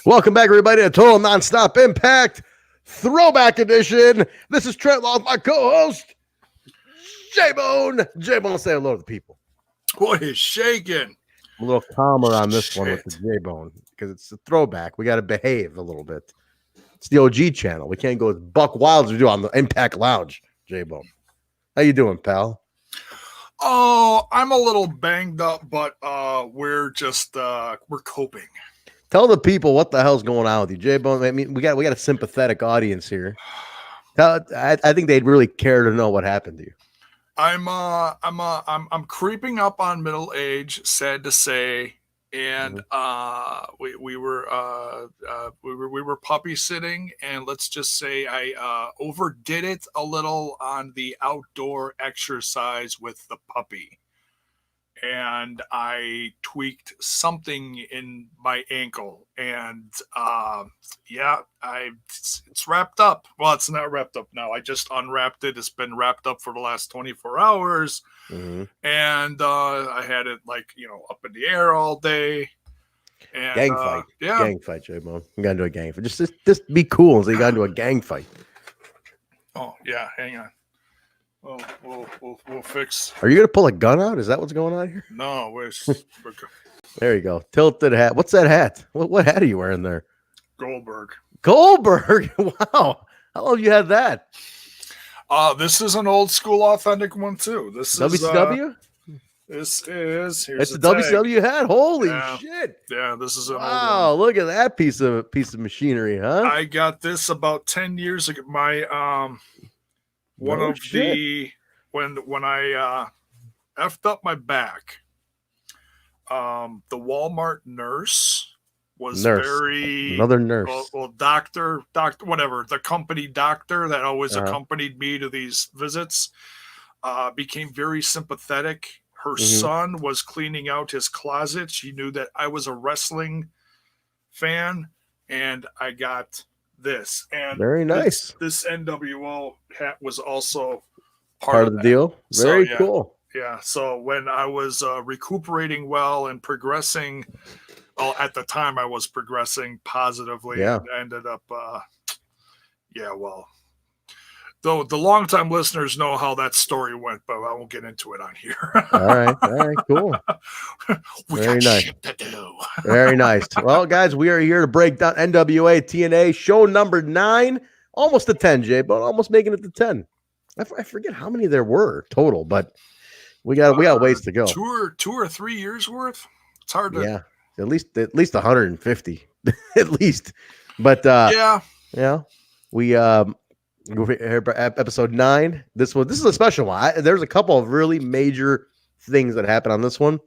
Welcome back, everybody, to Total Nonstop Impact Throwback Edition. This is Trent Law, my co-host, J-Bone. J-Bone, say hello to the people. What is shaking? A little calmer on this one with the J-Bone because it's a throwback. We got to behave a little bit. It's the OG channel. We can't go as buck wild as we do on the Impact Lounge, J-Bone. How you doing, pal? Oh, I'm a little banged up, but we're coping. Tell the people what the hell's going on with you, J-Bone. I mean, we got a sympathetic audience here. I think they'd really care to know what happened to you. I'm creeping up on middle age, sad to say, and we were puppy sitting, and let's just say I overdid it a little on the outdoor exercise with the puppy. And I tweaked something in my ankle, and it's wrapped up. Well, it's not wrapped up now. I just unwrapped it. It's been wrapped up for the last 24 hours, and I had it up in the air all day. And, gang fight, gang fight, J-Bone. You gotta do a gang fight. Just be cool and say you gotta do a gang fight. Oh yeah, hang on. We'll fix. Are you gonna pull a gun out? Is that what's going on here? No, we're there you go. Tilted hat. What's that hat? What hat are you wearing there? Goldberg. Wow. How long have you had that? This is an old school authentic one too. This WCW? This is it's the WCW hat. Holy shit. Yeah, this is an wow, look at that piece of machinery, huh? I got this about 10 years ago. My when I effed up my back, the Walmart nurse was another nurse. Well, doctor, whatever, the company doctor that always accompanied me to these visits, became very sympathetic. Her son was cleaning out his closet. She knew that I was a wrestling fan, and I got this. And very nice. This NWO hat was also part of the deal. Very cool. Yeah. So when I was recuperating well and progressing, at the time I was progressing positively. Yeah. And ended up, though the longtime listeners know how that story went, but I won't get into it on here. All right, cool. Very nice. Shit to do. Very nice. Well, guys, we are here to break down NWA-TNA show number 9, almost to 10, Jay, but almost making it to 10. I forget how many there were total, but we got ways to go. 2 or 3 years worth. It's hard to at least 150 at least. But we episode 9. This is a special one. There's a couple of really major things that happened on this one,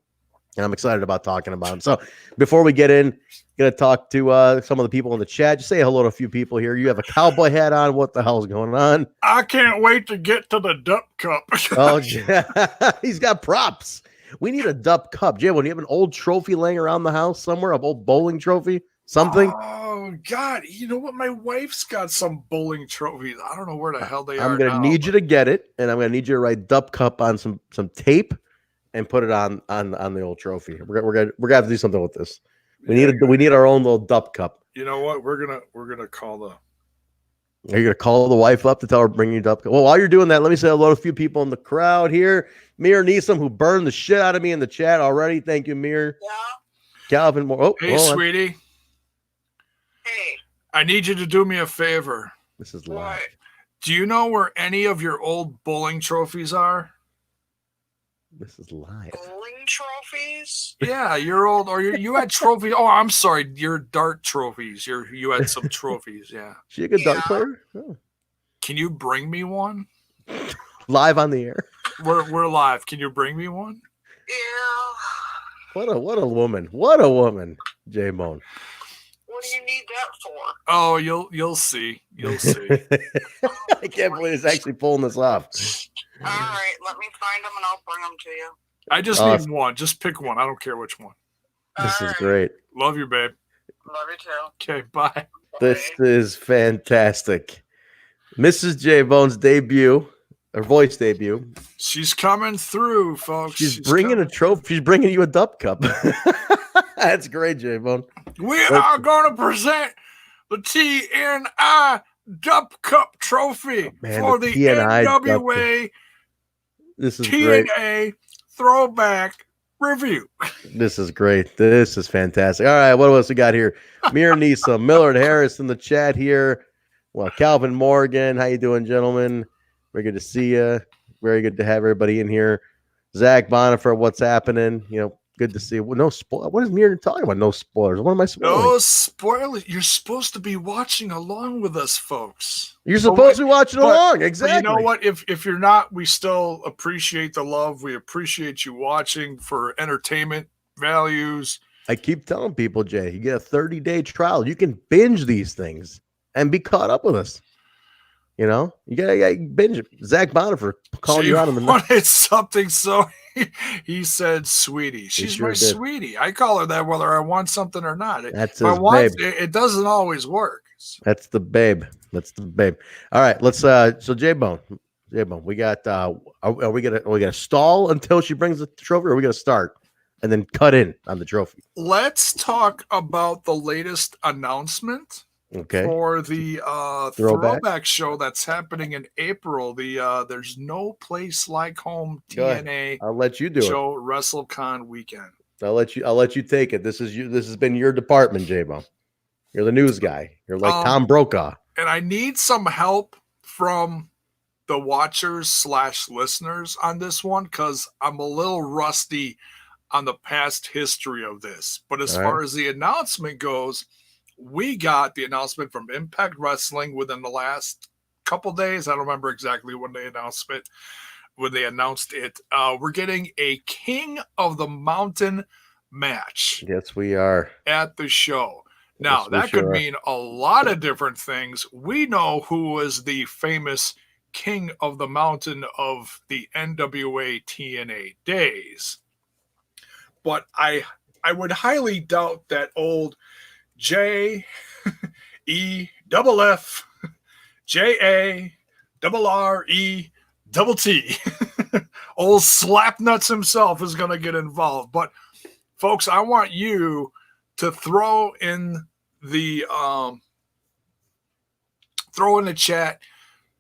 and I'm excited about talking about them. So before we get in, gonna talk to some of the people in the chat. Just say hello to a few people here. You have a cowboy hat on. What the hell's going on? I can't wait to get to the Dupp Cup. Oh yeah, he's got props. We need a Dupp Cup. Jay, when you have an old trophy laying around the house somewhere, an old bowling trophy, something. Oh God, you know what? My wife's got some bowling trophies. I don't know where the hell they are. I'm gonna need you to get it, and I'm gonna need you to write Dupp Cup on some tape and put it on the old trophy. We're gonna have to do something with this. We need our own little Dupp Cup. You know what? We're gonna call the. Are you gonna call the wife up to tell her to bring you Dupp Cup? Well, while you're doing that, let me say hello to a few people in the crowd here. Mir Neeson, who burned the shit out of me in the chat already. Thank you, Mir. Yeah. Calvin Moore. Hey, sweetie. Hey. I need you to do me a favor. This is live. Do you know where any of your old bowling trophies are? This is live. Bowling trophies? Yeah, your old, or you had trophies. Oh, I'm sorry, your dart trophies. You had some trophies. Yeah. She a good dart player? Oh. Can you bring me one? Live on the air. We're live. Can you bring me one? Yeah. What a woman. What a woman, J-Bone. What do you need that for? Oh, you'll see. You'll see. I can't believe it's actually pulling this off. All right, let me find them and I'll bring them to you. I just need one. Just pick one. I don't care which one. This is great. Love you, babe. Love you too. Okay, bye. This is fantastic. Mrs. J-Bone's debut, her voice debut. She's coming through, folks. She's bringing a trophy. She's bringing you a Dupp Cup. That's great, J-Bone. We are going to present the TNI Dupp Cup Trophy for the NWA This is great. TNA Throwback Review. This is great. This is fantastic. All right, what else we got here? Mir Nisa, Millard Harris in the chat here. Well, Calvin Morgan, how you doing, gentlemen? Very good to see you. Very good to have everybody in here. Zach Bonifer, what's happening? You know, good to see you. Well, no spoil. What is Mir talking about? No spoilers. What am I spoiling? No spoilers. You're supposed to be watching along with us, folks. You're supposed to be watching along. Exactly. But you know what? If you're not, we still appreciate the love. We appreciate you watching for entertainment values. I keep telling people, Jay, you get a 30-day trial. You can binge these things and be caught up with us. You know, you gotta binge it. Zach Bonifer calling you out on the wanted something, so he said, "Sweetie." She's my sweetie. I call her that whether I want something or not. That's his babe. It doesn't always work. That's the babe. That's the babe. All right, let's. So J-Bone, we got. Are we gonna stall until she brings the trophy, or are we gonna start and then cut in on the trophy? Let's talk about the latest announcement. Okay. For the throwback show that's happening in April, the There's No Place Like Home TNA I'll let you do show WrestleCon weekend. I'll let you take it. This has been your department, J-Bone. You're the news guy. You're like Tom Brokaw. And I need some help from the watchers / listeners on this one because I'm a little rusty on the past history of this. But as far as the announcement goes, we got the announcement from Impact Wrestling within the last couple days. I don't remember exactly when they announced it. We're getting a King of the Mountain match. Yes, we are. At the show. Now, yes, that could mean a lot of different things. We know who was the famous King of the Mountain of the NWA-TNA days. But I would highly doubt that old J-E-F-F J-A-R-R-E-T-T. Old Slapnuts himself is going to get involved. But, folks, I want you to throw in the chat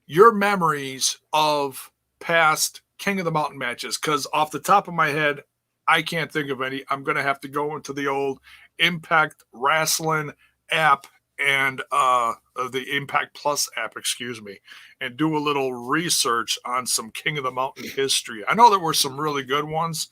your memories of past King of the Mountain matches. Because off the top of my head, I can't think of any. I'm going to have to go into the old Impact Wrestling app and the Impact Plus app, and do a little research on some King of the Mountain history. I know there were some really good ones.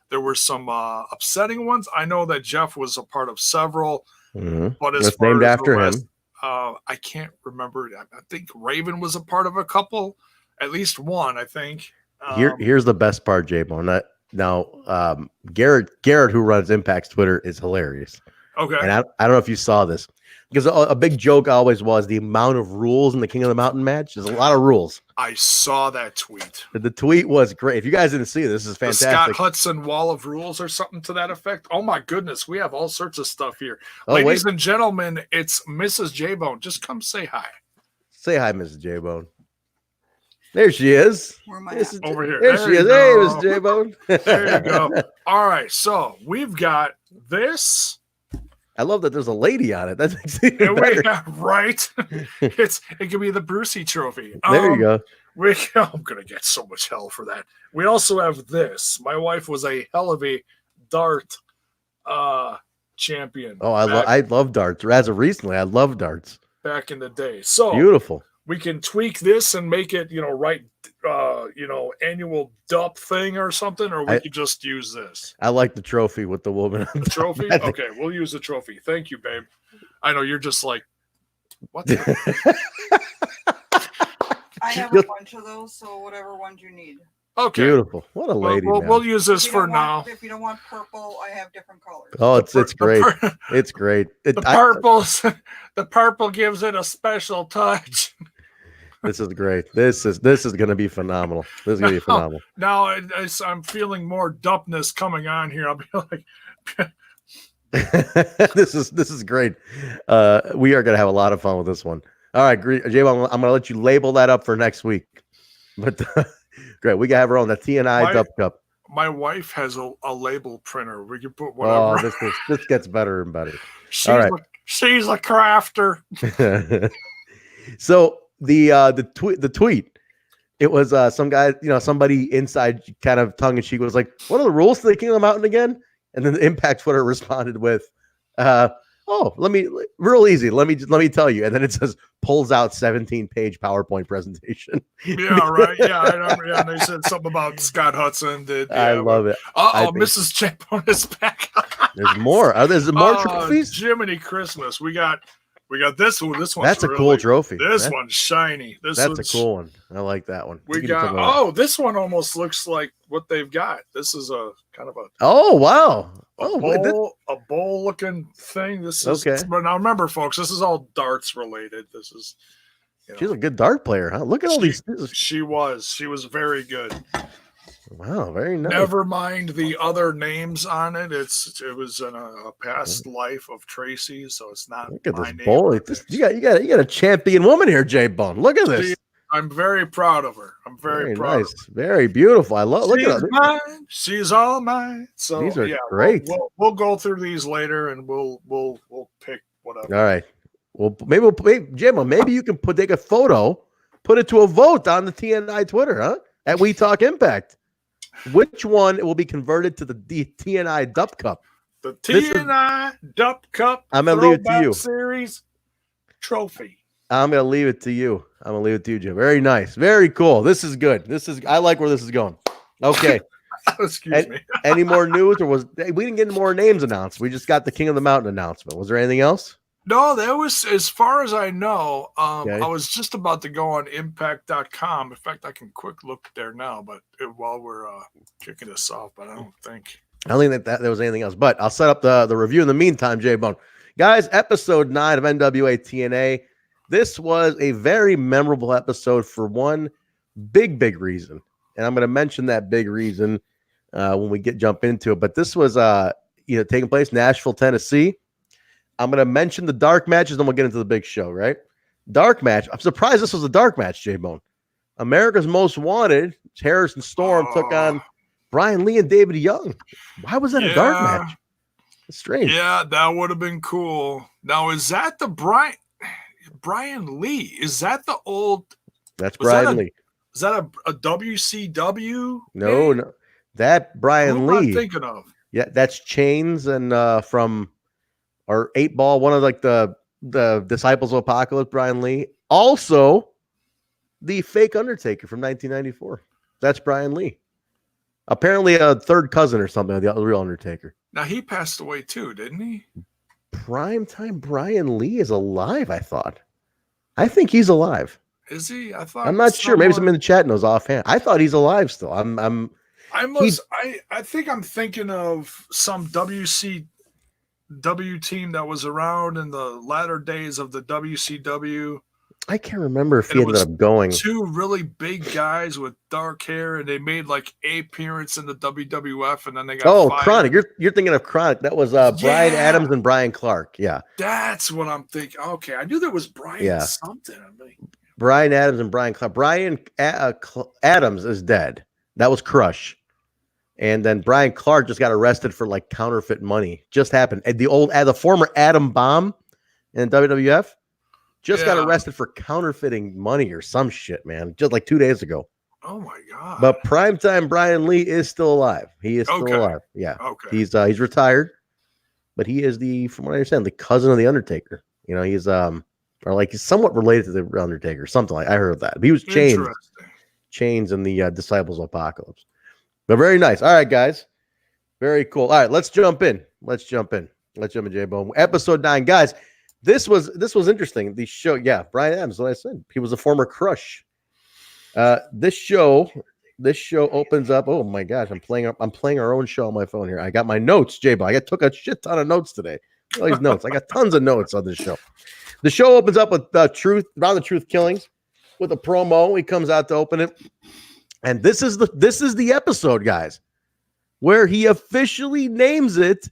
There were some upsetting ones. I know that Jeff was a part of several, but as far named as after the rest, him. I can't remember. I think Raven was a part of a couple, at least one, I think. Here's the best part, J-Bone. Now, Garrett, who runs Impact's Twitter, is hilarious. Okay. And I don't know if you saw this, because a big joke always was the amount of rules in the King of the Mountain match. There's a lot of rules. I saw that tweet. The tweet was great. If you guys didn't see it, this is fantastic. The Scott Hudson Wall of Rules or something to that effect. Oh my goodness, we have all sorts of stuff here. Ladies and gentlemen, it's Mrs. J-Bone. Just come say hi. Say hi, Mrs. J-Bone. There she is. Where am I at? Over here. There she is. Hey, Mrs. J-Bone. There you go. All right, so we've got this. I love that there's a lady on it. That's even better. Right. It could be the Brucey Trophy. There you go. I'm gonna get so much hell for that. We also have this. My wife was a hell of a dart champion. Oh, I love darts. As of recently, I love darts. Back in the day. So beautiful. We can tweak this and make it, annual Dupp thing or something, or we could just use this. I like the trophy with the woman. The trophy? Okay, we'll use the trophy. Thank you, babe. I know you're just like, what the? I have a bunch of those, so whatever ones you need. Okay. Beautiful. What a lady. We'll use this for now. If you don't want purple, I have different colors. Oh, it's great. It's great. The purple gives it a special touch. This is great. This is going to be phenomenal. This is going to be phenomenal. Now I'm feeling more Duppness coming on here. I'll be like, this is great. We are going to have a lot of fun with this one. All right, J-Bone, I'm going to let you label that up for next week. But great, we got to have our own the TNI Dupp Cup. My wife has a label printer. We can put whatever. Oh, this gets better and better. She's All right. She's a crafter. So the tweet, it was some guy, somebody inside kind of tongue in cheek was like, "What are the rules to the King of the Mountain again?" And then the Impact Twitter responded with, real easy. Let me tell you. And then it says, pulls out 17-page PowerPoint presentation. Yeah, right. Yeah, I remember. Yeah, and they said something about Scott Hudson. I love it. Mrs. Chapon is back. There's more. There's more trophies. Jiminy Christmas. We got this one. This one's That's a cool trophy. One's shiny. That's a cool one. I like that one. We got. This one almost looks like what they've got. This is a kind of a. Oh wow. A bowl looking thing. This is okay. But now remember, folks, this is all darts related. This is. She's a good dart player, huh? Look at all these. She was very good. Wow, very nice. Never mind the other names on it. It was in a past life of Tracy, so it's not. Look at this bowl. You got a champion woman here, J Bone. Look at this. I'm very proud of her. I'm very proud. Nice. Very beautiful. I love. Look at mine. She's all mine. So these are great. We'll go through these later, and we'll pick whatever. All right. Well, maybe you can take a photo, put it to a vote on the TNI Twitter, huh? At We Talk Impact. Which one will be converted to the TNI Dupp Cup? The TNI Dupp Cup. I'm gonna leave it to you. Series trophy. I'm gonna leave it to you. Jim. Very nice. Very cool. This is good. I like where this is going. Okay. Excuse me. Any more news, or we didn't get more names announced? We just got the King of the Mountain announcement. Was there anything else? No, that was, as far as I know. I was just about to go on impact.com. In fact, I can quick look there now, but while we're kicking this off, but I don't think that there was anything else. But I'll set up the review in the meantime, J-Bone. Guys, episode 9 of NWA-TNA. This was a very memorable episode for one big reason. And I'm going to mention that big reason when we jump into it. But this was taking place in Nashville, Tennessee. I'm going to mention the dark matches, then we'll get into the big show, right? Dark match. I'm surprised this was a dark match, J-Bone. America's Most Wanted, Harrison Storm took on Brian Lee and David Young. Why was that a dark match? It's strange. Yeah, that would have been cool. Now, is that the Brian Lee? Is that the old? That's Brian Lee. Is that a WCW? No. That Brian Lee. Who am I thinking of? Yeah, that's Chains and from... or 8 Ball, one of like the Disciples of Apocalypse, Brian Lee. Also, the fake Undertaker from 1994. That's Brian Lee. Apparently a third cousin or something of the real Undertaker. Now, he passed away too, didn't he? Primetime Brian Lee is alive, I thought. I think he's alive. Is he? I'm not sure. Maybe somebody in the chat knows offhand. I thought he's alive still. I think I'm thinking of some WCW team that was around in the latter days of the WCW. I can't remember if he ended up going. 2 really big guys with dark hair, and they made like a appearance in the WWF, and then they got fired. Chronic. You're thinking of Chronic. That was Brian Adams and Brian Clark. Yeah, that's what I'm thinking. Okay, I knew there was Brian something. Brian Adams and Brian Clark. Brian Adams is dead. That was Crush. And then Brian Clark just got arrested for like counterfeit money. Just happened. And the former Adam Bomb in WWF just got arrested for counterfeiting money or some shit, man. Just like 2 days ago. Oh my God. But primetime Brian Lee is still alive. He is still alive. Yeah. Okay. He's retired, but he is from what I understand, the cousin of the Undertaker. He's he's somewhat related to the Undertaker, something like I heard that. He was Chains in the Disciples of Apocalypse. But very nice. All right, guys. Very cool. All right, let's jump in. J-Bone. Episode 9. Guys, this was interesting. The show, Brian Adams, what I said. He was a former Crush. This show opens up. Oh my gosh, I'm playing our own show on my phone here. I got my notes, J-Bone. I took a shit ton of notes today. All these notes. I got tons of notes on this show. The show opens up with Truth Killings with a promo. He comes out to open it. And this is the episode, guys, where he officially names it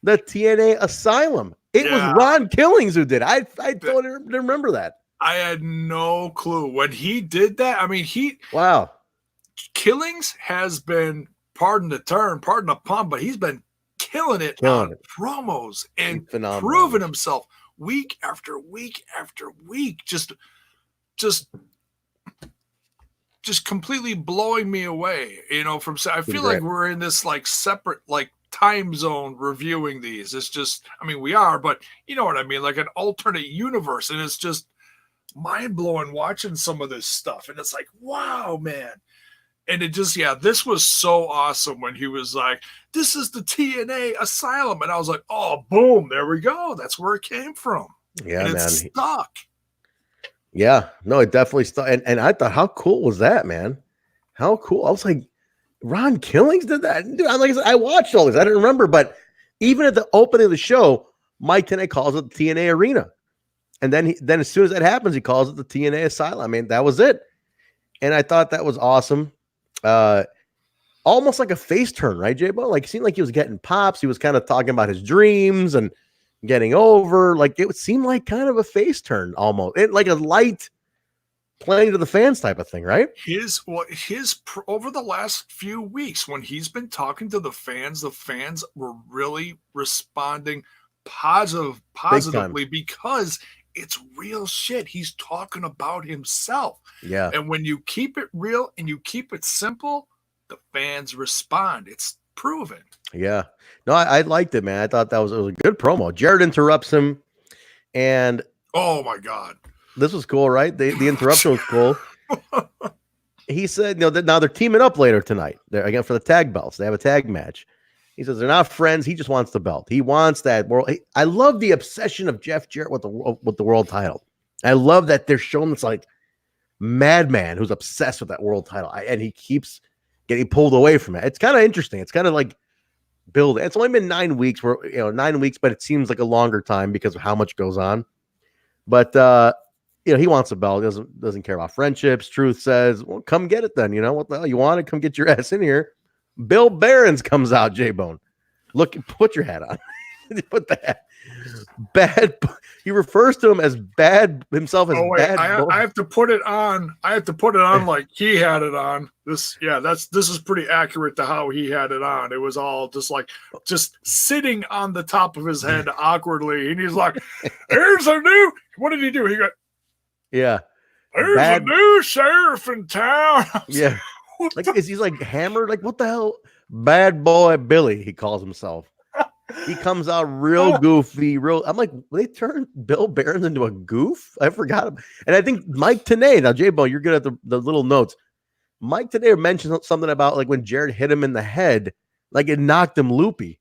the TNA Asylum. It was Ron Killings who did. I don't remember that. I had no clue when he did that. I mean, wow. Killings has been pardon the term, pardon the pun, but he's been killing it on promos and proving himself week after week after week. Just completely blowing me away. You know, I feel like we're in this like separate like time zone reviewing these. It's just, I mean, we are, but you know what I mean, like an alternate universe, and it's just mind-blowing watching some of this stuff, and it's like, wow, man. And it just, yeah, this was so awesome when he was like, this is the TNA Asylum, and I was like, oh, boom, there we go, that's where it came from. Yeah, and man, it's stuck. Yeah, no, it definitely stuck. And I thought, how cool was that, man? How cool. I was like, Ron Killings did that. Dude, I'm like, I watched all this, I didn't remember, but even at the opening of the show, Mike Tenay calls it the TNA Arena. And then as soon as that happens, he calls it the TNA Asylum. I mean, that was it. And I thought that was awesome. Almost like a face turn, right, J-Bo? Like, it seemed like he was getting pops. He was kind of talking about his dreams and getting over. Like, it would seem like kind of a face turn almost. Like a light playing to the fans type of thing, right? Over the last few weeks, when he's been talking to the fans were really responding positively because it's real shit. He's talking about himself. Yeah. And when you keep it real and you keep it simple, the fans respond. It's proven. Yeah. No, I liked it, man. I thought it was a good promo. Jarrett interrupts him, and oh my God. This was cool, right? The interruption was cool. He said, now they're teaming up later tonight. They're again for the tag belts. They have a tag match. He says they're not friends. He just wants the belt. He wants that world. I love the obsession of Jeff Jarrett with the world title. I love that they're showing this like madman who's obsessed with that world title, and he keeps getting pulled away from it. It's kind of interesting. It's kind of like building. It's only been 9 weeks. 9 weeks, but it seems like a longer time because of how much goes on. But he wants a belt. He doesn't care about friendships. Truth says, well, come get it then. You know what the hell you want? Come get your ass in here. Bill Barons comes out, J-Bone. Look, put your hat on. Put the hat. Bad. He refers to him as bad himself as bad. I have to put it on. I have to put it on like he had it on. This is pretty accurate to how he had it on. It was all just sitting on the top of his head awkwardly, and he's like, "Here's a new." What did he do? He got. Yeah. There's a new sheriff in town. Yeah. Like, he's like hammered. Like, what the hell? Bad boy Billy, he calls himself. He comes out real goofy, I'm like, they turned Bill Barons into a goof? I forgot him. And I think Mike Tenay, now J-Bo, you're good at the little notes. Mike Tenay mentioned something about like when Jarrett hit him in the head, like it knocked him loopy.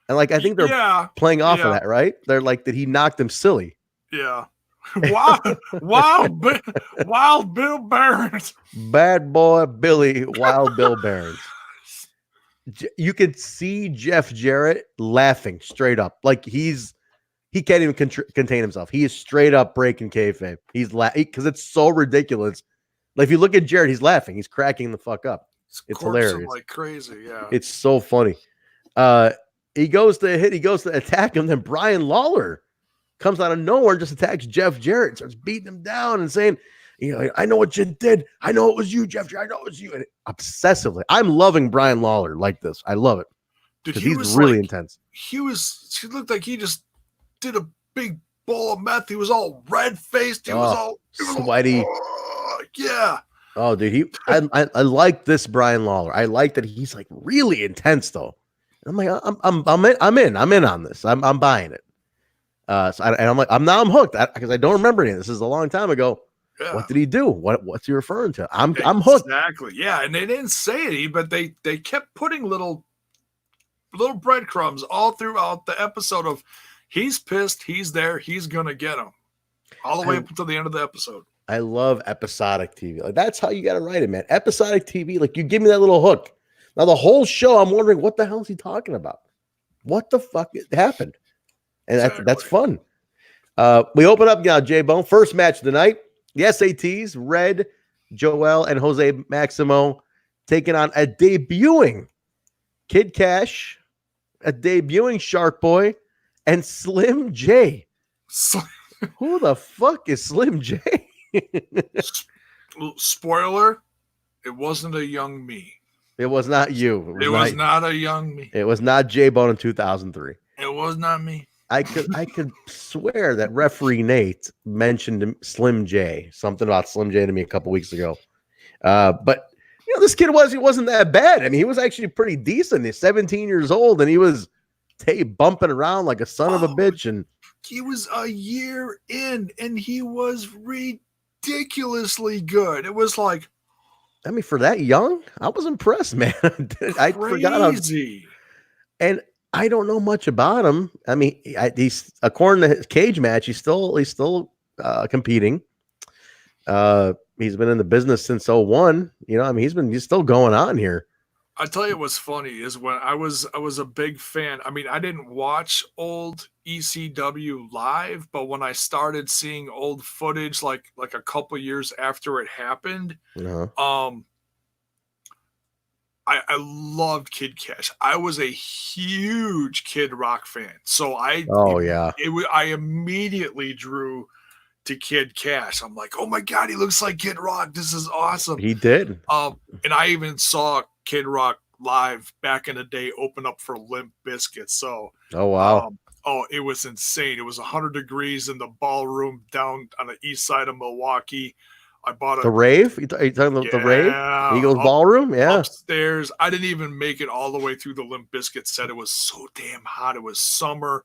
And like, I think they're playing off of that, right? They're like that he knocked him silly. Yeah. Wild Bill Barons. Bad boy Billy, wild Bill Barons. You could see Jeff Jarrett laughing straight up. Like he can't even contain himself. He is straight up breaking kayfabe. He's laughing because it's so ridiculous. Like if you look at Jarrett, he's laughing. He's cracking the fuck up. It's hilarious. Like crazy. Yeah. It's so funny. He goes to attack him. Then Brian Lawler comes out of nowhere and just attacks Jeff Jarrett, starts beating him down and saying, I know what you did. I know it was you, Jeff Jarrett. I know it was you. And obsessively. I'm loving Brian Lawler like this. I love it. Because he's really intense. He looked like he just did a big bowl of meth. He was all red-faced. He was all sweaty. Yeah. Oh, dude. I like this Brian Lawler. I like that he's like really intense though. I'm like, I'm in on this. I'm buying it. I'm like, I'm hooked because I don't remember any. This is a long time ago. Yeah. What did he do? What's he referring to? I'm hooked. Exactly. Yeah, and they didn't say it, but they kept putting little breadcrumbs all throughout the episode of he's pissed, he's there, he's gonna get him, all the way up until the end of the episode. I love episodic TV. Like that's how you got to write it, man. Episodic TV. Like you give me that little hook. Now the whole show, I'm wondering what the hell is he talking about? What the fuck happened? And that's fun. We open up now, J-Bone. First match of the night. The SATs, Red, Joel, and Jose Maximo taking on a debuting Kid Kash, a debuting Shark Boy, and Slim J. Who the fuck is Slim J? Spoiler, it wasn't a young me. It was not you. It was not a young me. It was not J-Bone in 2003. It was not me. I could swear that referee Nate mentioned Slim J, something about Slim J to me a couple weeks ago. But this kid wasn't that bad. I mean, he was actually pretty decent. He's 17 years old, and he was bumping around like a son of a bitch. And he was a year in, and he was ridiculously good. It was like, I mean, for that young, I was impressed, man. I forgot how. And I don't know much about him. I mean, he's, according to his cage match, he's still competing. He's been in the business since 01. I mean, he's still going on here. I tell you what's funny is when I was a big fan. I mean, I didn't watch old ECW live, but when I started seeing old footage, like a couple years after it happened, I loved Kid Kash. I was a huge Kid Rock fan, so I immediately drew to Kid Kash. I'm like, oh my god, he looks like Kid Rock. This is awesome. He did. And I even saw Kid Rock live back in the day, open up for Limp Bizkit. So, oh wow, it was insane. It was 100 degrees in the ballroom down on the east side of Milwaukee. I bought the rave. Are you talking about the rave? Eagles Ballroom? Yeah. Upstairs. I didn't even make it all the way through the Limp Bizkit set. It was so damn hot. It was summer.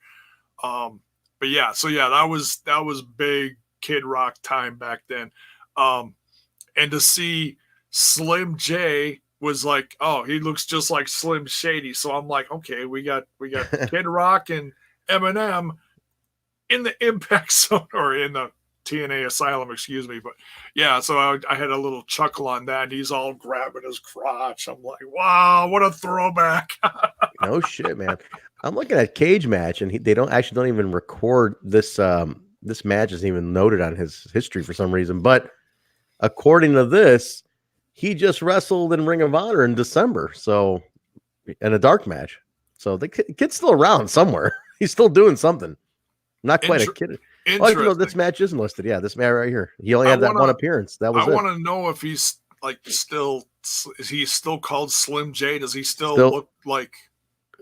But yeah, so yeah, that was big Kid Rock time back then. And to see Slim J was like, oh, he looks just like Slim Shady. So I'm like, okay, we got Kid Rock and Eminem in the Impact Zone, or in the TNA Asylum, excuse me. But yeah, so I had a little chuckle on that, and he's all grabbing his crotch. I'm like, wow, what a throwback. No shit, man. I'm looking at Cage Match, and they don't even record this. This match isn't even noted on his history for some reason. But according to this, he just wrestled in Ring of Honor in December, so in a dark match. So the kid's still around somewhere. He's still doing something. Not quite a kid. Oh, this match isn't listed. Yeah, this match right here. He only had that one appearance. That was. I want to know if he's is he still called Slim J? Does he still look like?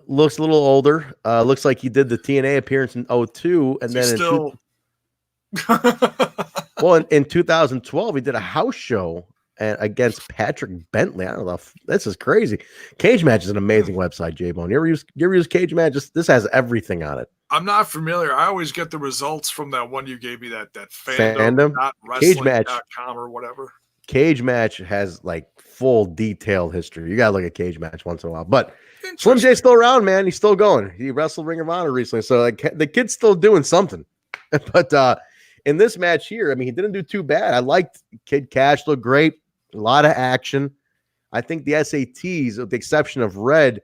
Looks a little older. Looks like he did the TNA appearance in 02, and then in 2012 he did a house show against Patrick Bentley. I don't know. This is crazy. Cage Match is an amazing website, J-Bone. You ever use Cage Match? This has everything on it. I'm not familiar. I always get the results from that one you gave me, that fandom. CageMatch.com or whatever. Cage Match has like full detailed history. You gotta look at Cage Match once in a while. But Slim J's still around, man. He's still going. He wrestled Ring of Honor recently, so the kid's still doing something. But in this match here, I mean, he didn't do too bad. I liked Kid Kash, looked great. A lot of action. I think the SATs, with the exception of Red,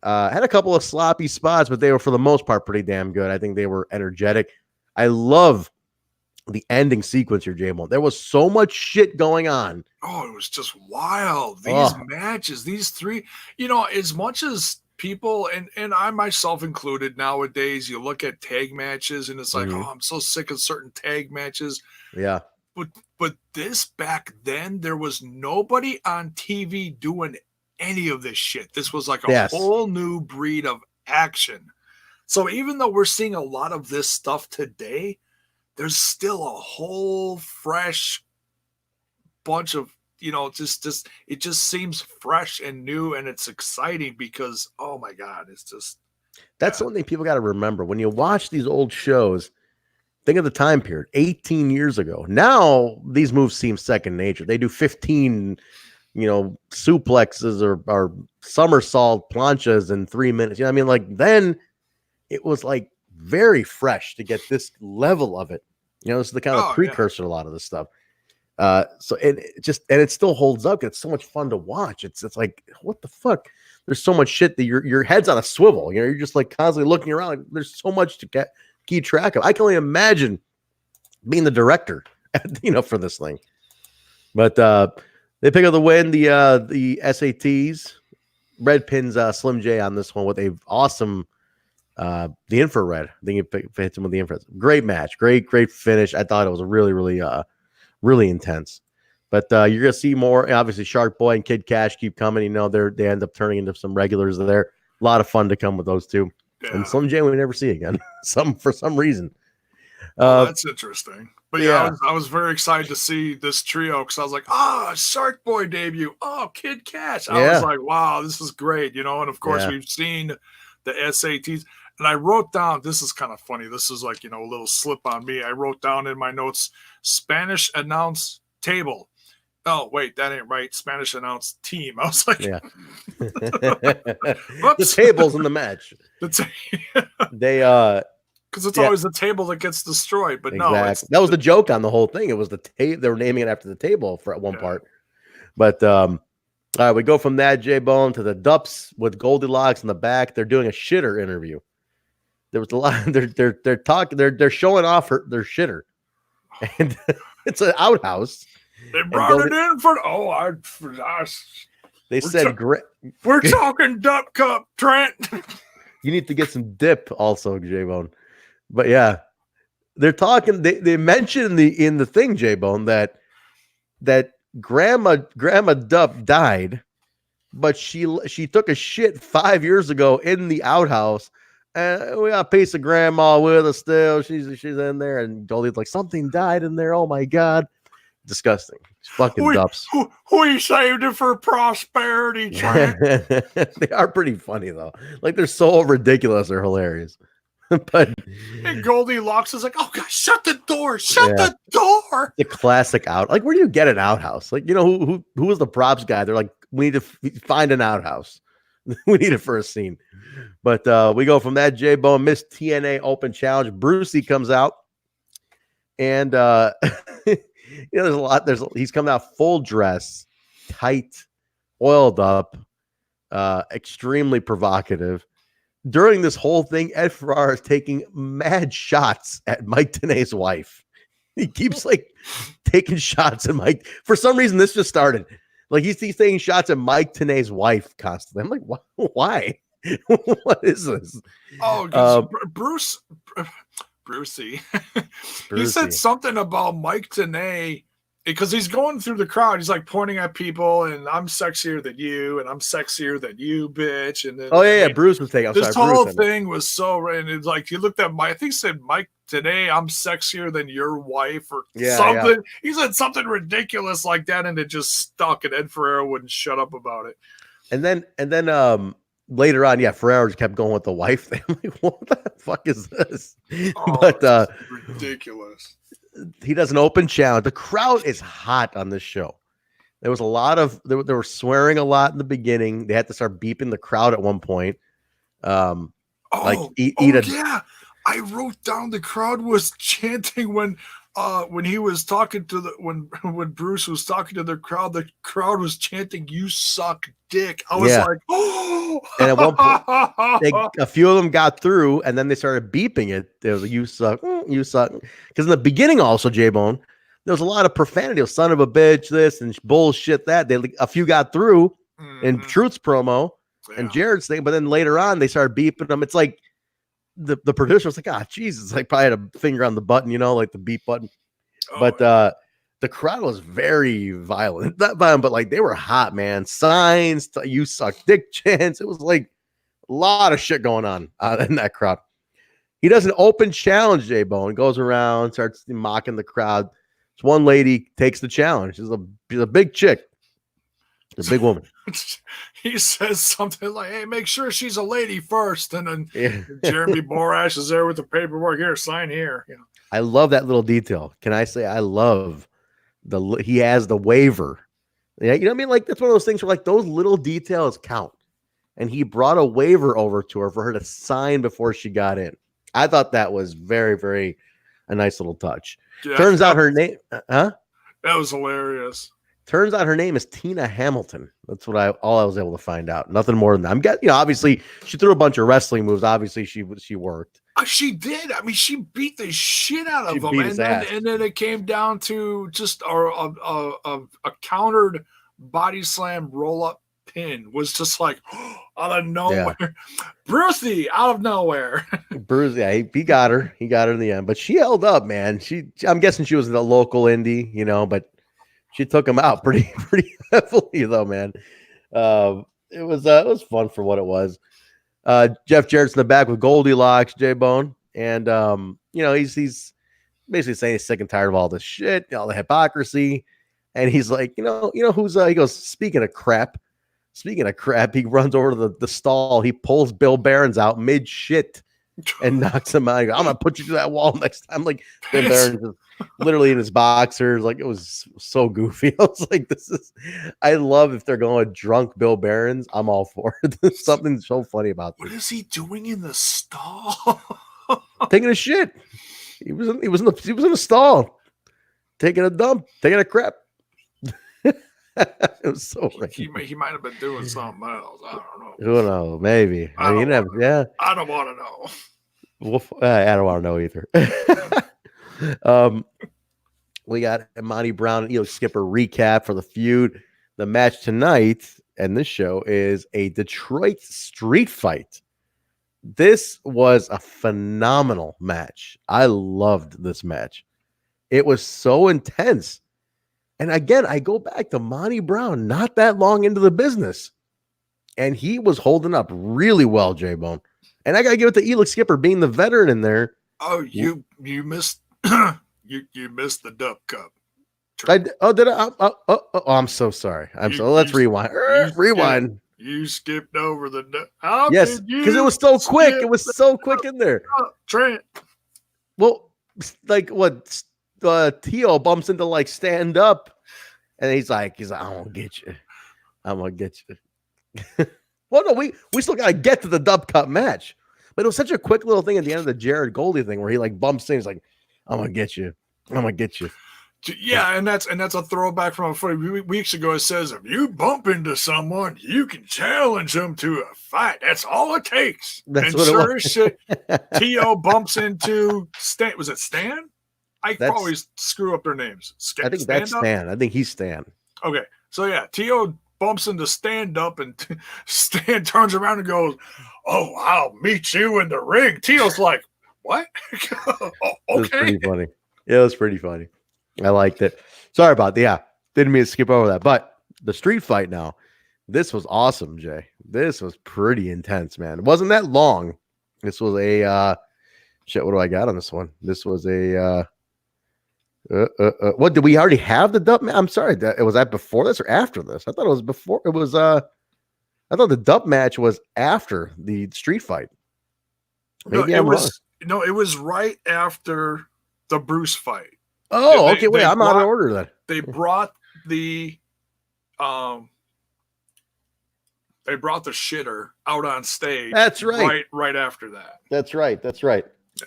had a couple of sloppy spots, but they were for the most part pretty damn good. I think they were energetic. I love the ending sequence here, J-Bone. There was so much shit going on. Oh, it was just wild. These matches, these three, as much as people, and I myself included nowadays, you look at tag matches and it's like, oh, I'm so sick of certain tag matches. Yeah. But this back then, there was nobody on TV doing any of this shit. This was like a whole new breed of action. So even though we're seeing a lot of this stuff today, there's still a whole fresh bunch of, it just seems fresh and new, and it's exciting because, oh my God, it's just. That's one thing people got to remember. When you watch these old shows, think of the time period, 18 years ago. Now these moves seem second nature. They do 15 suplexes or somersault planchas in 3 minutes. I mean, like then it was like very fresh to get this level of it. This is the kind of precursor to a lot of this stuff. So it still holds up. It's so much fun to watch. It's like, what the fuck? There's so much shit that your head's on a swivel. You're just like constantly looking around. Like, there's so much to keep track of. I can only imagine being the director, for this thing. But they pick up the win. The SATs. Red pins Slim J on this one with a awesome the infrared. I think it hits him with the infrared. Great match. Great finish. I thought it was a really, really, really intense. But you're gonna see more. Obviously, Shark Boy and Kid Kash keep coming. You know, they end up turning into some regulars there. A lot of fun to come with those two. Yeah. And Slim J we never see again. For some reason. That's interesting. But yeah, I was very excited to see this trio because I was like, Shark Boy debut. Oh, Kid Kash. I was like, wow, this is great. You know, and of course we've seen the SATs. And I wrote down, this is kind of funny. This is like, you know, a little slip on me. I wrote down in my notes, Spanish announce table. Oh, wait, that ain't right. Spanish announce team. I was like, the tables in the match. They because it's always the table that gets destroyed, but no, that was the joke on the whole thing. It was the table. They were naming it after the table for at one part. But all right, we go from that J-Bone to the Dupps with Goldilocks in the back. They're doing a shitter interview. There was a lot. They're talking. They're showing off their shitter, and it's an outhouse. They brought it in for They said we're talking Dupp Cup, Trent. You need to get some dip, also, J-Bone. But yeah, they're talking. They mentioned in the thing, J-Bone, that Grandma Dupp died, but she took a shit 5 years ago in the outhouse. And we got a piece of grandma with us still. She's in there, and Goldie's like, something died in there. Oh my god, disgusting. It's fucking Dupps. We saved it for prosperity, Trent. They are pretty funny though. Like they're so ridiculous. They're hilarious. But and Goldilocks is like, oh god, shut the door, shut the door. The classic out. Like, where do you get an outhouse? Like, you know, who was the props guy? They're like, we need to find an outhouse. We need it for a scene. But we go from that J-Bone Miss TNA Open Challenge. Brucey comes out, and you know, there's a lot. He's coming out full dress, tight, oiled up, extremely provocative. During this whole thing, Ed Ferrara is taking mad shots at Mike Tenay's wife. He keeps like taking shots at Mike. For some reason, this just started. Like he's taking shots at Mike Tenay's wife constantly. I'm like, why? What is this? Oh, Brucey. He said something about Mike Tenay because he's going through the crowd. He's like pointing at people, and I'm sexier than you, and I'm sexier than you, bitch. And then Bruce was taking. This whole thing was so, and it's like he looked at Mike. I think he said, Mike Tenay, I'm sexier than your wife, or something. Yeah. He said something ridiculous like that, and it just stuck. And Ed Ferrara wouldn't shut up about it. And then later on, Ferrara just kept going with the wife thing. I'm like, what the fuck is this? But ridiculous. He does an open challenge. The crowd is hot on this show. There was a lot of they were swearing a lot in the beginning. They had to start beeping the crowd at one point. I wrote down the crowd was chanting when he was talking to when Bruce was talking to the crowd was chanting, "You suck dick." I was like, oh. And at one point, a few of them got through, and then they started beeping it. There was a "You suck, you suck." Because in the beginning, also J-Bone, there was a lot of profanity. Son of a bitch, this and bullshit that. A few got through in Truth's promo and Jarrett's thing, but then later on they started beeping them. It's like the producer was like, Jesus, like probably had a finger on the button, you know, like the beep button. But the crowd was very violent. Not violent, but like they were hot, man. Signs, "You suck dick" chants. It was like a lot of shit going on in that crowd. He does an open challenge, J-Bone, goes around, starts mocking the crowd. This one lady takes the challenge. She's a big chick. A big woman. He says something like, "Hey, make sure she's a lady first." And then Jeremy Borash is there with the paperwork. Here, sign here. You know. I love that little detail. Can I say I love he has the waiver. Yeah, you know what I mean? Like that's one of those things where like those little details count. And he brought a waiver over to her for her to sign before she got in. I thought that was very, very a nice little touch. Yeah, Turns out her name, That was hilarious. Turns out her name is Tina Hamilton. That's what all I was able to find out. Nothing more than that. I'm getting, obviously she threw a bunch of wrestling moves. Obviously she worked. She did. I mean, she beat the shit out of him, and then it came down to just a countered body slam roll up pin was just like out of nowhere. Yeah. Brucey out of nowhere. Bruce, he got her. He got her in the end, but she held up, man. I'm guessing she was in the local indie, you know, but she took him out pretty heavily though, man. It was fun for what it was. Jeff Jarrett's in the back with Goldilocks, J-Bone, and he's basically saying he's sick and tired of all this shit, all the hypocrisy, and he's like, who's he goes, speaking of crap, he runs over to the stall, he pulls Bill Barons out mid shit and knocks him out. Goes, I'm gonna put you to that wall next time. Like Bill Barons is literally in his boxers, like it was so goofy. I was like, I love if they're going drunk Bill Barons. I'm all for it. There's something so funny about this. What is he doing in the stall? Taking a shit. He was in the stall, taking a dump, taking a crap. It was so he might have been doing something else. I don't know. Who knows? Maybe. I don't want to know. I don't want to know either. We got Monty Brown and Elix Skipper recap for the feud. The match tonight and this show is a Detroit street fight. This was a phenomenal match. I loved this match. It was so intense. And again, I go back to Monty Brown, not that long into the business. And he was holding up really well, J-Bone. And I got to give it to Elix Skipper being the veteran in there. Oh, you missed you missed the Dupp Cup. Did I? I'm so sorry. Let's rewind. Rewind. You skipped over the Dupp. Yes, because it was so quick. It was so quick in there. Trent. Well, like what? Tio bumps into like stand up, and he's like, I'm gonna get you. Well, no, we still gotta get to the Dupp Cup match, but it was such a quick little thing at the end of the Jared Goldie thing where he like bumps in. He's like, I'm gonna get you. Yeah, and that's a throwback from a few weeks ago. It says if you bump into someone, you can challenge them to a fight. That's all it takes. That's and what sure it as shit, Tio bumps into Stan. Was it Stan? I always screw up their names. I think that's Stan. I think he's Stan. Okay, so yeah, Tio bumps into Stand Up, and Stan turns around and goes, "Oh, I'll meet you in the ring." Tio's like, "What?" Oh, okay. It was pretty funny. It was pretty funny. I liked it. Sorry about that. Yeah, didn't mean to skip over that. But the street fight now, this was awesome, Jay. This was pretty intense, man. It wasn't that long. This was a shit. What do I got on this one? This was a what did we already have the Dupp? I'm sorry. Was that before this or after this? I thought it was before. It was I thought the Dupp match was after the street fight. Maybe it was right after the Bruce fight. Oh, okay. Wait, I'm out of order then. They brought the shitter out on stage. That's right. Right after that. That's right. Yeah.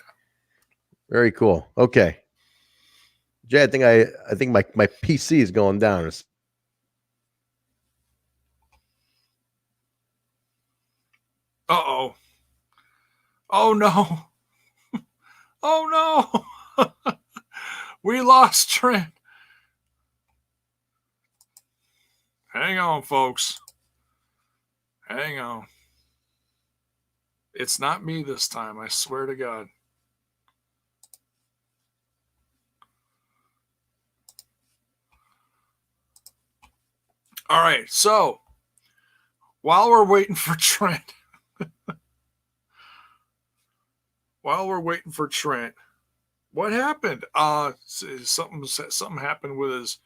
Very cool. Okay. Jay, I think my PC is going down. Uh-oh. Oh no. Oh no. We lost Trent. Hang on, folks. Hang on. It's not me this time, I swear to God. All right, so while we're waiting for Trent, what happened? Something happened with his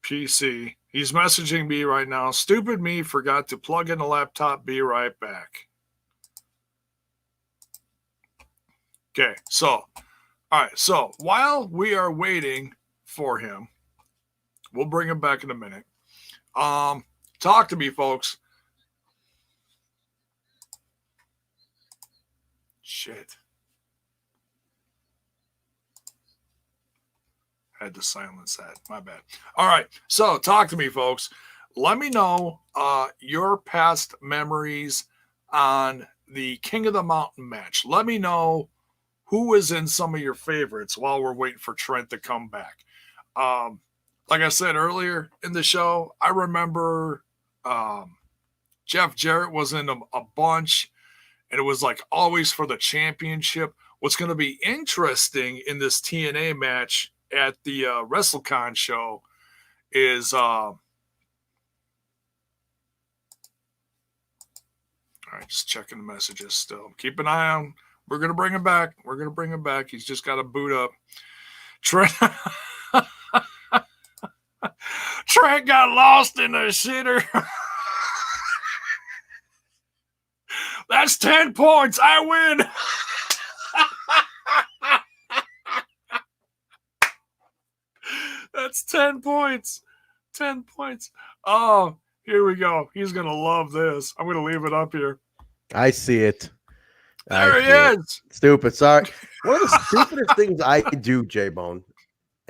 PC. He's messaging me right now. Stupid me, forgot to plug in the laptop. Be right back. Okay, so all right, so while we are waiting for him, we'll bring him back in a minute. Talk to me, folks. Shit. Had to silence that. My bad. All right. So talk to me, folks. Let me know your past memories on the King of the Mountain match. Let me know who was in some of your favorites while we're waiting for Trent to come back. Like I said earlier in the show, I remember Jeff Jarrett was in a bunch, and it was like always for the championship. What's going to be interesting in this TNA match at the WrestleCon show is all right, just checking the messages still. Keep an eye on. We're gonna bring him back. We're gonna bring him back. He's just got to boot up. Trent Trent got lost in the shitter. That's 10 points. I win. That's 10 points. 10 points. Oh, here we go. He's going to love this. I'm going to leave it up here. I see it. There he is. Stupid. Sorry. One of the stupidest things I do, J-Bone,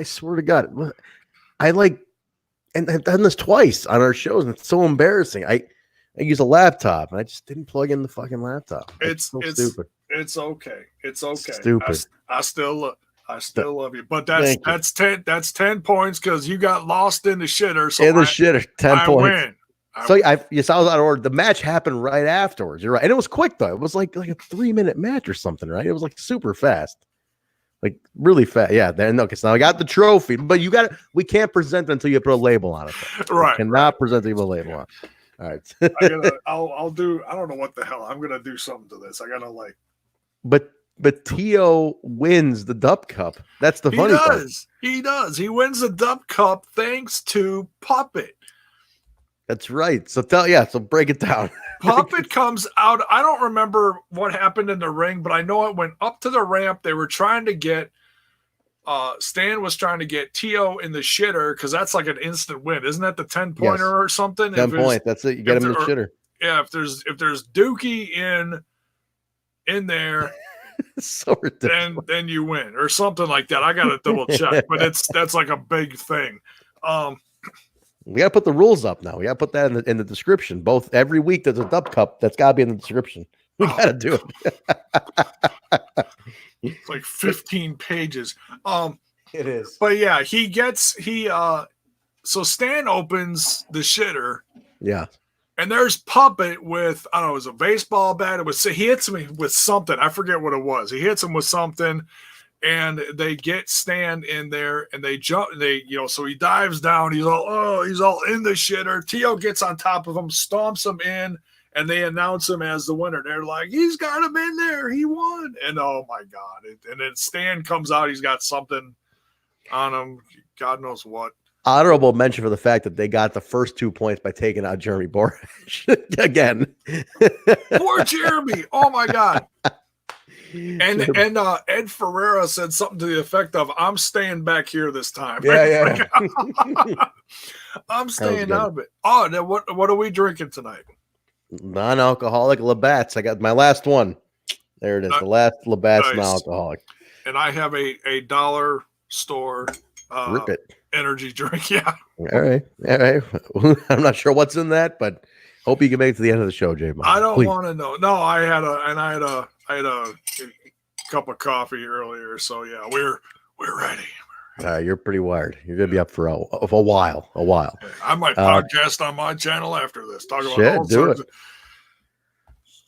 I swear to God, I like, and I've done this twice on our shows, and it's so embarrassing. I use a laptop, and I just didn't plug in the fucking laptop. It's so stupid. It's okay. It's okay. Stupid. I still love you, but that's 10 points because you got lost in the shitter. So in the shitter, 10 points. Win. So you saw out of order. The match happened right afterwards. You're right, and it was quick though. It was like a 3-minute match or something, right? It was like super fast, like really fast. Yeah. Then okay, so now I got the trophy, but we can't present it until you put a label on it. Though. Right. We cannot present it with a label on. All right. I'll do. I don't know what the hell. I'm gonna do something to this. I gotta like. But T.O. wins the Dupp Cup. That's the funny part. He does. He wins the Dupp Cup thanks to Puppet. That's right. So so break it down. Puppet comes out. I don't remember what happened in the ring, but I know it went up to the ramp. They were trying to get Stan was trying to get T.O. in the shitter because that's like an instant win. Isn't that the 10-pointer or something? 10 points. That's it. You get him in the shitter. Yeah, if there's Dookie in there, so ridiculous. then you win or something like that. I gotta double check, but that's like a big thing. We gotta put the rules up now. We gotta put that in the description. Both every week there's a Dupp Cup. That's gotta be in the description. We gotta do it. It's like 15 pages. It is. But yeah, so Stan opens the shitter. Yeah. And there's Puppet with, I don't know, it was a baseball bat. He hits me with something. I forget what it was. He hits him with something, and they get Stan in there, and they jump. So he dives down. He's all in the shitter. T.O. gets on top of him, stomps him in, and they announce him as the winner. They're like, he's got him in there. He won. And oh my God. And then Stan comes out. He's got something on him. God knows what. Honorable mention for the fact that they got the first 2 points by taking out Jeremy Borash again. Poor Jeremy. Oh my God. And Ed Ferreira said something to the effect of, I'm staying back here this time. Yeah. I'm staying out of it. Oh, then what are we drinking tonight? Non-alcoholic Labatt's. I got my last one. There it is. The last Labatt's non-alcoholic. And I have a dollar store Rip it. Energy drink. Yeah. All right. I'm not sure what's in that, but hope you can make it to the end of the show, Jay. I don't want to know. No, I had a cup of coffee earlier, so yeah, we're ready. You're pretty wired. You're gonna be up for a while. I might podcast on my channel after this. Talk about all do it.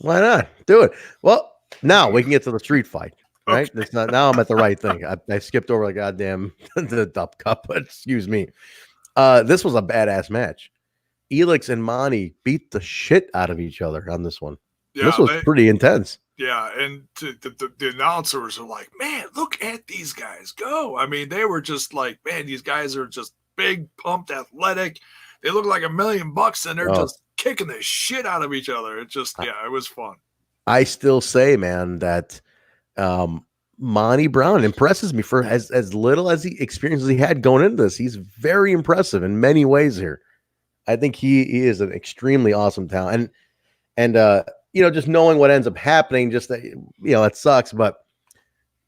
Why not? Do it. Well, now we can get to the street fight. Right? Okay. It's not now. I'm at the right thing. I skipped over the goddamn the Dupp Cup, but excuse me. This was a badass match. Elix and Monty beat the shit out of each other on this one. Yeah, this was pretty intense. Yeah, and the announcers are like, man, look at these guys go. I mean, they were just like, man, these guys are just big, pumped, athletic. They look like $1 million, and they're just kicking the shit out of each other. It just, it was fun. I still say, man, that Monty Brown impresses me for as little as he experiences he had going into this. He's very impressive in many ways here. I think he is an extremely awesome talent, and just knowing what ends up happening, just that it sucks, but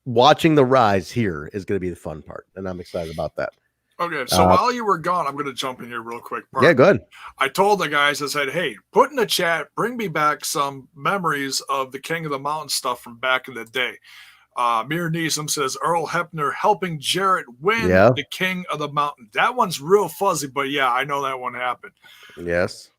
watching the rise here is going to be the fun part, and I'm excited about that. Okay, so while you were gone, I'm going to jump in here real quick. Yeah, go ahead. I told the guys, I said, hey, put in the chat, bring me back some memories of the King of the Mountain stuff from back in the day. Mir Neeson says Earl Hebner helping Jarrett win the King of the Mountain. That one's real fuzzy, but yeah, I know that one happened. Yes.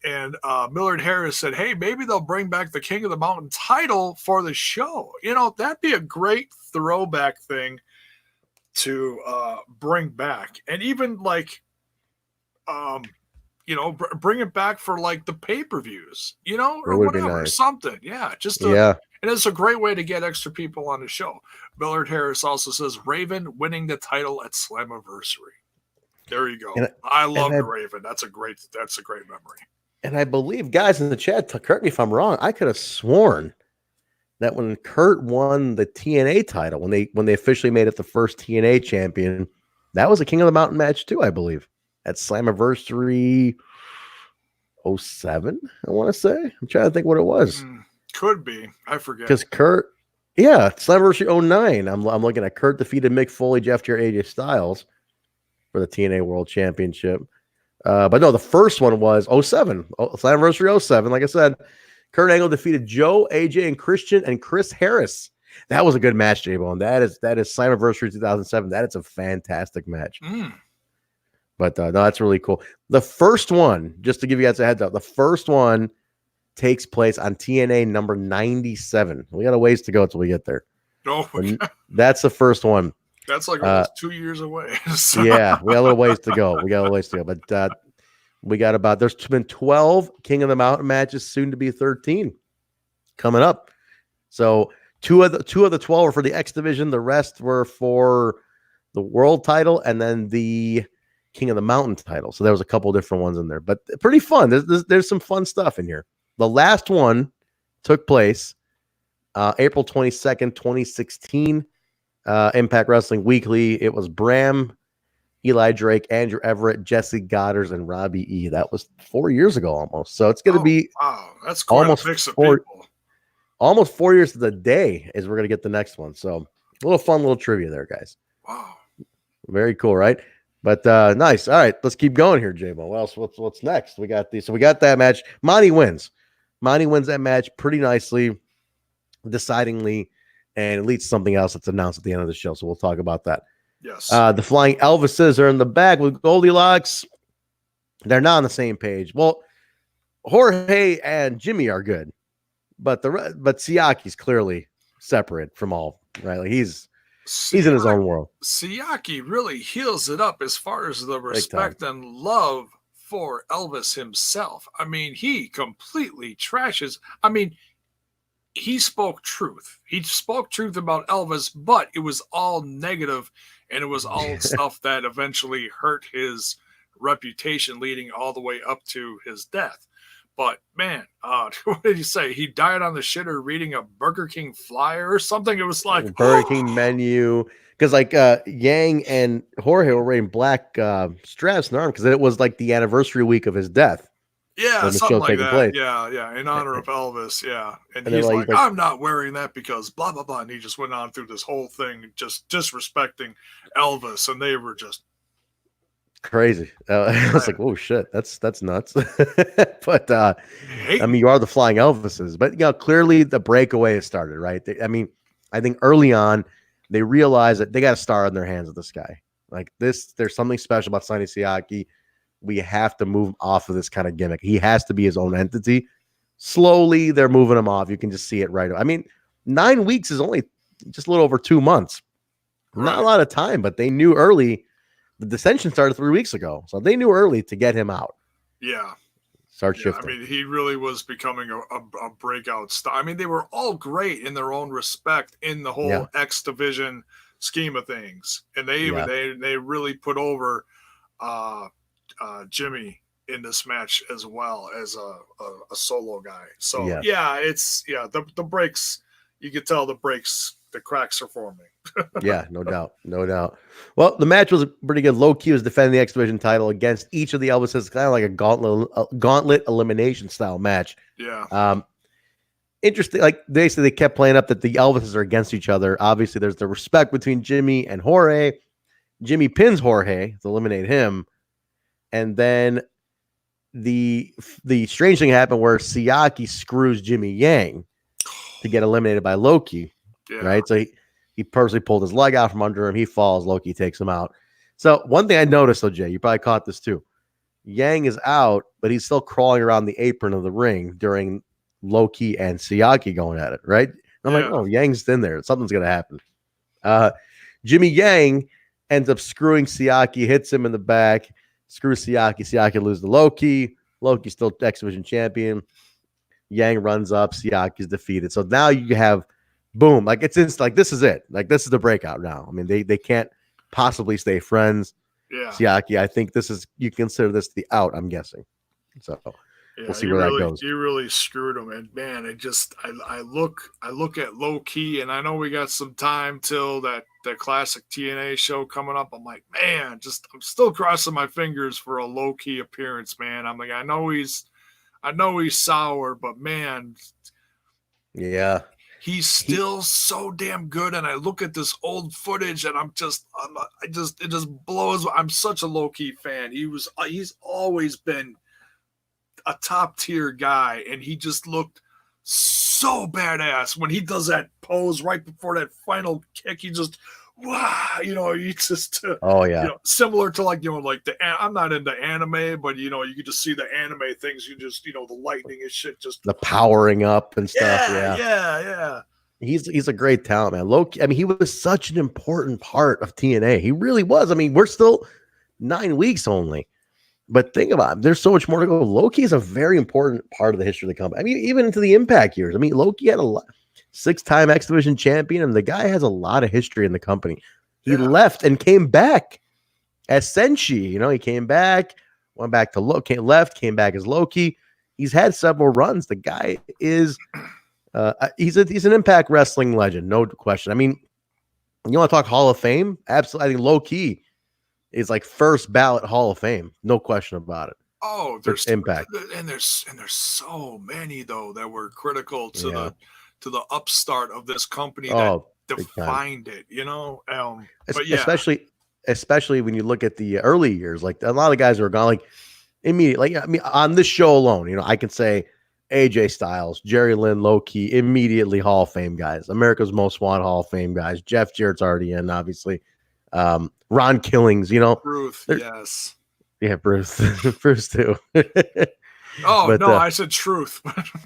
And Millard Harris said, hey, maybe they'll bring back the King of the Mountain title for the show. That'd be a great throwback thing to bring back. And even like bring it back for like the pay-per-views, or would be whatever, nice. something. Yeah, and it's a great way to get extra people on the show. Millard Harris also says Raven winning the title at Slammiversary. There you go. I love the Raven. That's a great memory. And I believe, guys in the chat, correct me if I'm wrong, I could have sworn that when Kurt won the TNA title, when they officially made it the first TNA champion, that was a King of the Mountain match too, I believe, at Slammiversary 07, I want to say. I'm trying to think what it was. Could be. I forget. Because Kurt, Slammiversary 09. I'm looking at Kurt defeated Mick Foley, Jeff Jarrett, AJ Styles for the TNA World Championship. But no, the first one was 07. Slammiversary 07. Like I said, Kurt Angle defeated Joe, AJ, and Christian and Chris Harris. That was a good match, J-Bone. That is Slammiversary 2007. That is a fantastic match. But no, that's really cool. The first one, just to give you guys a heads up, the first one takes place on TNA number 97. We got a ways to go until we get there. Oh, that's the first one. That's like almost 2 years away. Yeah, we got a little ways to go. But we got there's been 12 King of the Mountain matches, soon to be 13 coming up. So two of the 12 are for the X division. The rest were for the world title and then the King of the Mountain title. So there was a couple different ones in there, but pretty fun. There's some fun stuff in here. The last one took place April 22nd, 2016. Impact Wrestling Weekly. It was Bram, Eli Drake, Andrew Everett, Jesse Goddard, and Robbie E. That was 4 years ago almost. So it's going to be that's quite almost a mix of people. Almost 4 years to the day is we're going to get the next one. So a little fun little trivia there, guys. Wow. Very cool, right? But nice. All right, let's keep going here, J-Bo. What else? What's next? We got so we got that match. Monty wins. Monty wins that match pretty nicely, decidingly, and it leads to something else that's announced at the end of the show. So we'll talk about that. Yes. The Flying Elvises are in the back with Goldilocks. They're not on the same page. Well, Jorge and Jimmy are good, but Siaki's clearly separate from all, right? Like he's in his own world. Siaki really heals it up as far as the respect and love for Elvis himself. I mean, he completely trashes. I mean, he spoke truth. He spoke truth about Elvis, but it was all negative, and it was all stuff that eventually hurt his reputation leading all the way up to his death. But man, what did he say? He died on the shitter reading a Burger King flyer or something. It was like Burger King menu. Because like Yang and Jorge were wearing black straps in their arm because it was like the anniversary week of his death. Yeah, something like that. Place. Yeah, in honor of Elvis. Yeah, and he's like, I'm not wearing that because blah blah blah. And he just went on through this whole thing, just disrespecting Elvis, and they were just crazy. I was like, oh shit, that's nuts. But I mean, you are the Flying Elvises, but clearly the breakaway has started, right? I think early on they realized that they got a star on their hands with this guy. Like this, there's something special about Sonny Siaki. We have to move off of this kind of gimmick. He has to be his own entity. Slowly, they're moving him off. You can just see it right. I mean, 9 weeks is only just a little over 2 months. Not a lot of time, but they knew early. The dissension started 3 weeks ago, so they knew early to get him out. Yeah. Start shifting. I mean, he really was becoming a breakout star. I mean, they were all great in their own respect in the whole X division scheme of things, and they really put over Jimmy in this match as well as a solo guy. So the breaks, you could tell the cracks are forming. Yeah, no doubt. Well, the match was pretty good. Low Key was defending the X Division title against each of the Elvises, kind of like a gauntlet elimination style match. Yeah. Interesting. Like they kept playing up that the Elvises are against each other. Obviously, there's the respect between Jimmy and Jorge. Jimmy pins Jorge to eliminate him. And then the strange thing happened where Siaki screws Jimmy Yang to get eliminated by Loki. Yeah. Right. So he personally pulled his leg out from under him. He falls. Loki takes him out. So one thing I noticed, though, Jay, you probably caught this too. Yang is out, but he's still crawling around the apron of the ring during Loki and Siaki going at it. Right. I'm like, oh, Yang's in there. Something's going to happen. Jimmy Yang ends up screwing Siaki, hits him in the back. Screw Siaki. Siaki lose to Loki. Loki's still X-Division champion. Yang runs up. Siaki's defeated. So now you have, boom, like it's like this is it. Like this is the breakout now. I mean, they can't possibly stay friends. Yeah. Siaki, I think this is, you consider this the out, I'm guessing. So we'll see where that goes. You really screwed him, and man, I look at low key, and I know we got some time till that classic TNA show coming up. I'm like, man, I'm still crossing my fingers for a low key appearance, man. I'm like, I know he's sour, but man, yeah, he's still so damn good. And I look at this old footage, and it just blows. I'm such a low key fan. He's always been a top tier guy, and he just looked so badass when he does that pose right before that final kick. He just, wow, he just, oh yeah, similar to like I'm not into anime, but you could just see the anime things. You just, the lightning and shit, just the powering up and stuff. Yeah. He's a great talent, man. Loki, I mean, he was such an important part of TNA. He really was. I mean, we're still 9 weeks only. But think about it, there's so much more to go. Loki is a very important part of the history of the company. I mean, even into the Impact years. I mean, Loki had a 6-time X-Division champion, and the guy has a lot of history in the company. He left and came back as Senshi. He came back, went back to Loki, came back as Loki. He's had several runs. The guy is he's an Impact Wrestling legend, no question. I mean, you want to talk Hall of Fame? Absolutely. I think low-key is like first ballot Hall of Fame, no question about it. Oh, there's Impact, and there's so many though that were critical to the upstart of this company that defined it. But yeah, especially when you look at the early years, like a lot of guys are gone, like immediately. Like I mean, on this show alone, I can say AJ Styles, Jerry Lynn, low-key, immediately Hall of Fame guys. America's Most Wanted Hall of Fame guys. Jeff Jarrett's already in, obviously. Ron Killings, Bruce, yes. Yeah, Bruce. Bruce too. Oh, but, no, I said Truth.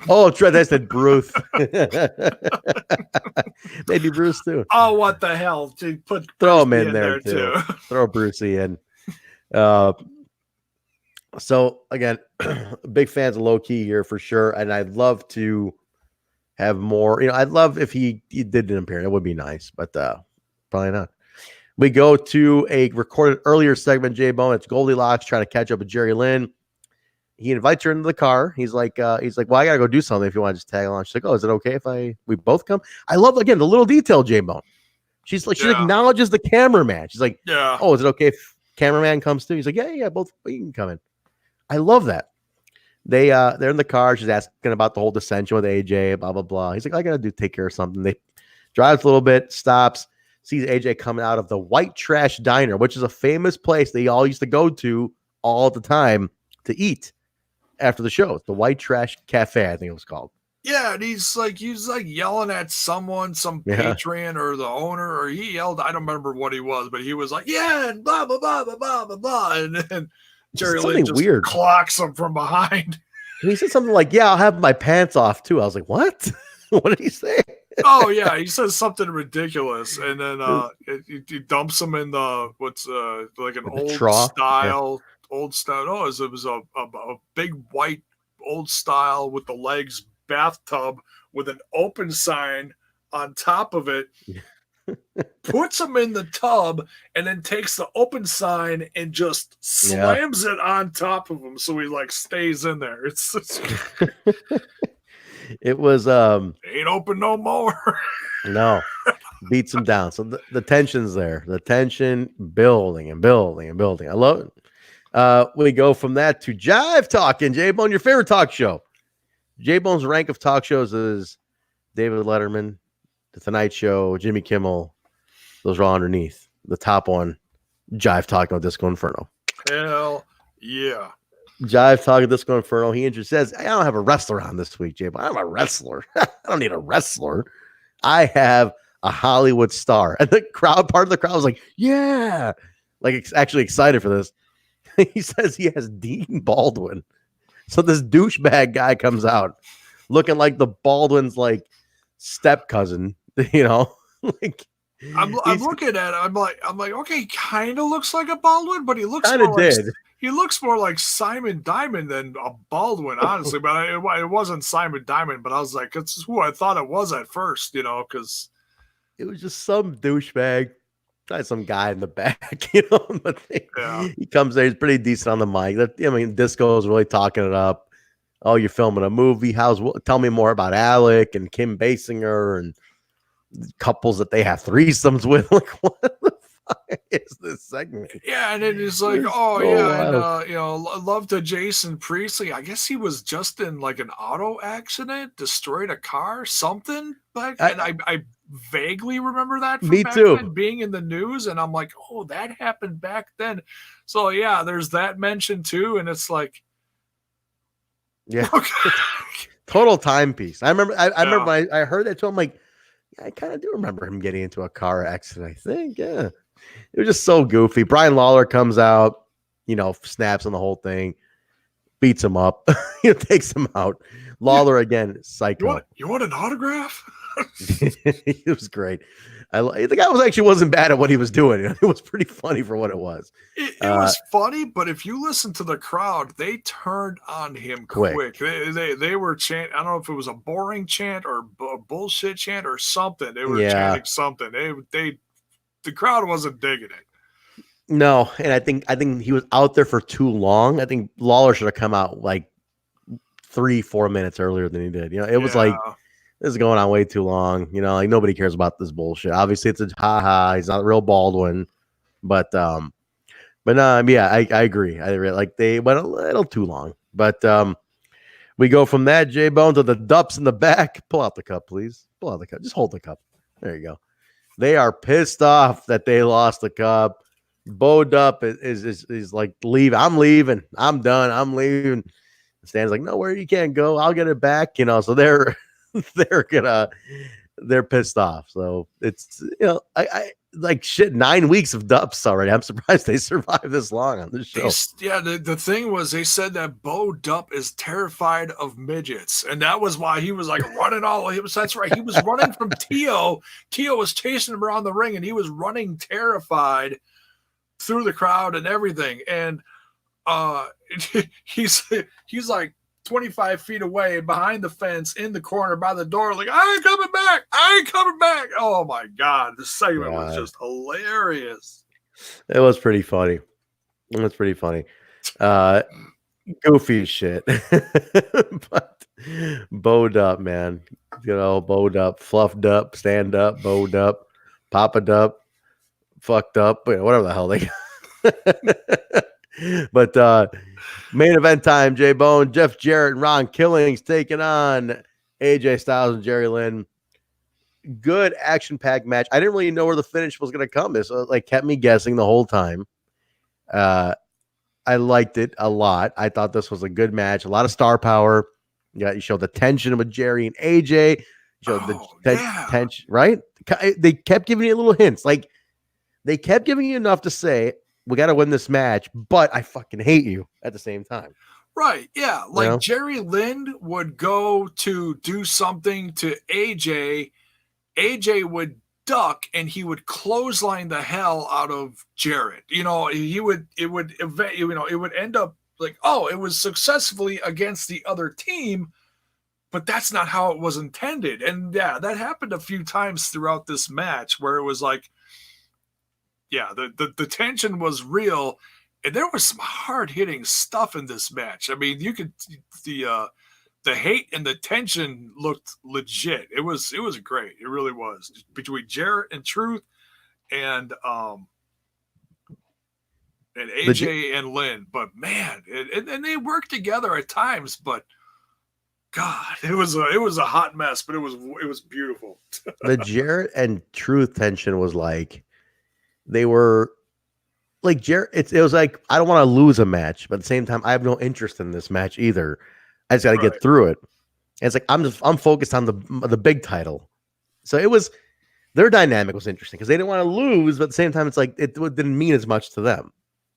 Oh, I said Bruce. Maybe Bruce too. Oh, what the hell? Throw him in there too. Throw Brucey in. So again, big fans of low key here for sure. And I'd love to have more, I'd love if he did an appearance. It would be nice, but probably not. We go to a recorded earlier segment, J-Bone. It's Goldilocks trying to catch up with Jerry Lynn. He invites her into the car. He's like, well, I gotta go do something if you want to just tag along. She's like, oh, is it okay if we both come? I love, again, the little detail, J-Bone. She's like, she acknowledges the cameraman. She's like, yeah. Oh, is it okay if cameraman comes too? He's like, yeah, both you can come in. I love that. They're in the car. She's asking about the whole dissension with AJ, blah, blah, blah. He's like, I gotta take care of something. They drives a little bit, stops, sees AJ coming out of the White Trash Diner, which is a famous place they all used to go to all the time to eat after the show. It's the White Trash Cafe, I think it was called. Yeah, and he's like yelling at someone, some patron or the owner, or he yelled, I don't remember what he was, but he was like, yeah, and blah, blah, blah, blah, blah, blah, blah. And then Jerry Lynn just weird. Clocks him from behind. He said something like, yeah, I'll have my pants off too. I was like, what? What did he say? Oh yeah, he says something ridiculous, and then he dumps him in the like an old style. Old style. Oh, it was a big white old style with the legs bathtub with an open sign on top of it. Puts him in the tub and then takes the open sign and just slams it on top of him, so he like stays in there. It's it was ain't open no more. No, beats him down. So the tension's there. The tension building and building and building. I love it. We go from that to Jive Talking. J-Bone, your favorite talk show. J-Bone's rank of talk shows is David Letterman, The Tonight Show, Jimmy Kimmel. Those are all underneath. The top one, Jive Talking with Disco Inferno. Hell yeah. Jive Talking Disco Inferno. He says, I don't have a wrestler on this week, J-Bone. I'm a wrestler. I don't need a wrestler. I have a Hollywood star. And the crowd, part of the crowd was like, yeah. Like, it's actually excited for this. He says he has Dean Baldwin. So this douchebag guy comes out looking like the Baldwin's like step cousin, like I'm looking at it. I'm like, okay, kind of looks like a Baldwin, but he looks kind of like, he looks more like Simon Diamond than a Baldwin, honestly. But it wasn't Simon Diamond. But I was like, it's who I thought it was at first, because it was just some douchebag. Some guy in the back, but he comes there. He's pretty decent on the mic. Disco is really talking it up. Oh, you're filming a movie. Tell me more about Alec and Kim Basinger and couples that they have threesomes with. Like, what the fuck is this segment? Yeah, and it is like, love to Jason Priestley. I guess he was just in like an auto accident, destroyed a car, something. I vaguely remember that from me back too. then, being in the news, and I'm like, oh, that happened back then. So yeah, there's that mention too, and it's like, yeah, total timepiece. I remember. I remember when I heard that too. I'm like, yeah, I kind of do remember him getting into a car accident. I think, yeah, it was just so goofy. Brian Lawler comes out, snaps on the whole thing, beats him up, takes him out. Lawler again, psycho. You want an autograph? It was great. The guy wasn't bad at what he was doing. It was pretty funny for what it was. It was funny, but if you listen to the crowd, they turned on him quick. They were chanting. I don't know if it was a boring chant or a bullshit chant or something. They were chanting something. The crowd wasn't digging it. No, and I think he was out there for too long. I think Lawler should have come out like 3-4 minutes earlier than he did. It was like, this is going on way too long. Like nobody cares about this bullshit. Obviously, it's a ha. He's not a real Baldwin, but no, I agree. Like they went a little too long. But we go from that J-Bone to the Dupps in the back. Pull out the cup, please. Pull out the cup. Just hold the cup. There you go. They are pissed off that they lost the cup. Bo Dupp is like, leave. I'm leaving. I'm done. I'm leaving. Stan's like, nowhere you can't go. I'll get it back. So they're they're pissed off. So it's, I like shit, 9 weeks of Dupps already. I'm surprised they survived this long on this show. The thing was, they said that Bo Dupp is terrified of midgets, and that was why he was like running that's right. He was running from Tio. Tio was chasing him around the ring, and he was running terrified through the crowd and everything. And he's like 25 feet away behind the fence in the corner by the door, like, I ain't coming back. Oh my God. This segment was just hilarious. It was pretty funny. Goofy shit. But bowed up, man. Bowed up, fluffed up, stand up, bowed up, Papa Dupp, fucked up, whatever the hell they But main event time, J-Bone, Jeff Jarrett and Ron Killings taking on AJ Styles and Jerry Lynn. Good action-packed match. I didn't really know where the finish was going to come. This kept me guessing the whole time. I liked it a lot. I thought this was a good match. A lot of star power. Yeah, you showed the tension with Jerry and AJ. You showed the tension, right? They kept giving you little hints. Like, they kept giving you enough to say, we got to win this match, but I fucking hate you at the same time. Right. Yeah. Like, Jerry Lynn would go to do something to AJ. AJ would duck and he would clothesline the hell out of Jarrett. It would end up like, oh, it was successfully against the other team, but that's not how it was intended. And yeah, that happened a few times throughout this match where it was like, yeah, the tension was real, and there was some hard-hitting stuff in this match. I mean, you could the hate and the tension looked legit. It was great. It really was, between Jarrett and Truth and AJ and Lynn. But man, and they worked together at times. But God, it was a hot mess. But it was beautiful. The Jarrett and Truth tension was like, they were like, Jarrett, it was like, I don't want to lose a match, but at the same time, I have no interest in this match either. I just got to get through it. And it's like, I'm focused on the big title. So their dynamic was interesting because they didn't want to lose, but at the same time, it's like, it didn't mean as much to them.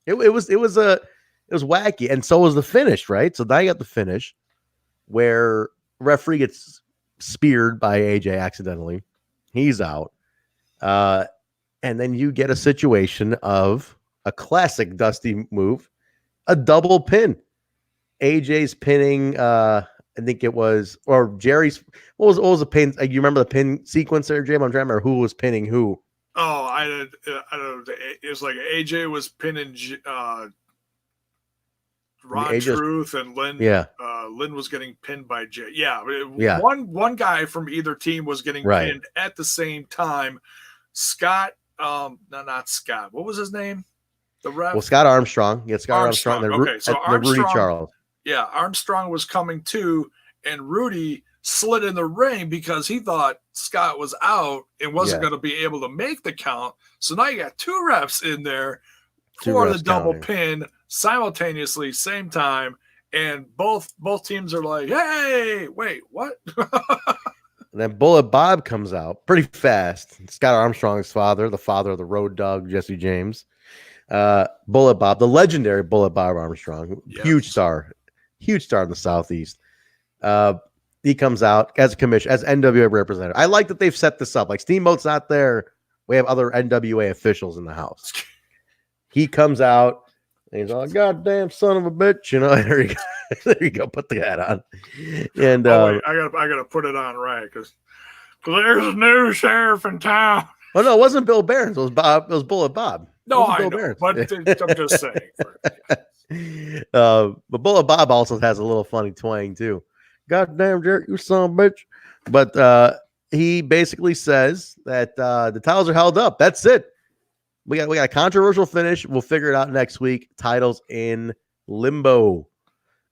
It was wacky. And so was the finish, right? So now you got the finish where referee gets speared by AJ accidentally. He's out. And then you get a situation of a classic Dusty move. a double pin. AJ's pinning, I think it was, or Jerry's. What was the pin? You remember the pin sequence there, Jim? I'm trying to remember who was pinning who. Oh, I don't know. It was like AJ was pinning Ron Truth, and Lynn. Yeah. Lynn was getting pinned by Jay. Yeah. Yeah. One guy from either team was getting pinned at the same time. Scott, no, not Scott. What was his name? The ref. Well, Scott Armstrong. Yeah, Scott Armstrong. Okay, so Armstrong, Rudy Charles. Yeah, Armstrong was coming too, and Rudy slid in the ring because he thought Scott was out and wasn't going to be able to make the count. So now you got two refs in there for the double pin simultaneously, same time, and both teams are like, "Hey, wait, what?" And then Bullet Bob comes out pretty fast. Scott Armstrong's father, the father of the Road Dogg, Jesse James. Bullet Bob, the legendary Bullet Bob Armstrong, huge star in the Southeast. He comes out as a commission, as NWA representative. I like that they've set this up. Like Steamboat's not there. We have other NWA officials in the house. He comes out and he's all, "Goddamn son of a bitch," you know. There you go. There you go. Put the hat on. And wait, I gotta put it on right because there's a new sheriff in town. Oh no, it wasn't Bill Barons. It was Bob. It was Bullet Bob. No, I know, Barons. But I'm just saying. But Bullet Bob also has a little funny twang too. "Goddamn Jerry, you son of a bitch!" But he basically says that the titles are held up. That's it. We got a controversial finish. We'll figure it out next week. Titles in limbo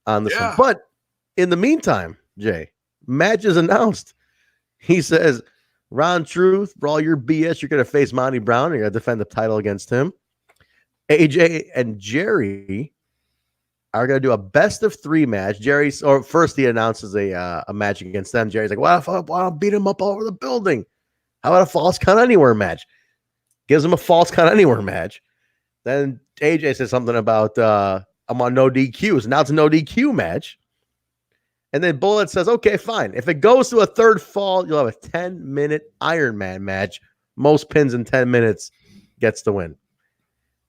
on this one. But in the meantime, Jay, match is announced. He says, "Ron Truth, for all your BS, you're going to face Monty Brown. You're going to defend the title against him. AJ and Jerry are going to do a best-of-3 match." First he announces a match against them. Jerry's like, "Well, I'll beat him up all over the building. How about a false count anywhere match?" Gives him a false count anywhere match. Then AJ says something about I'm on no DQs. Now it's a no DQ match. And then Bullet says, "Okay, fine. If it goes to a third fall, you'll have a 10-minute Iron Man match. Most pins in 10 minutes gets the win."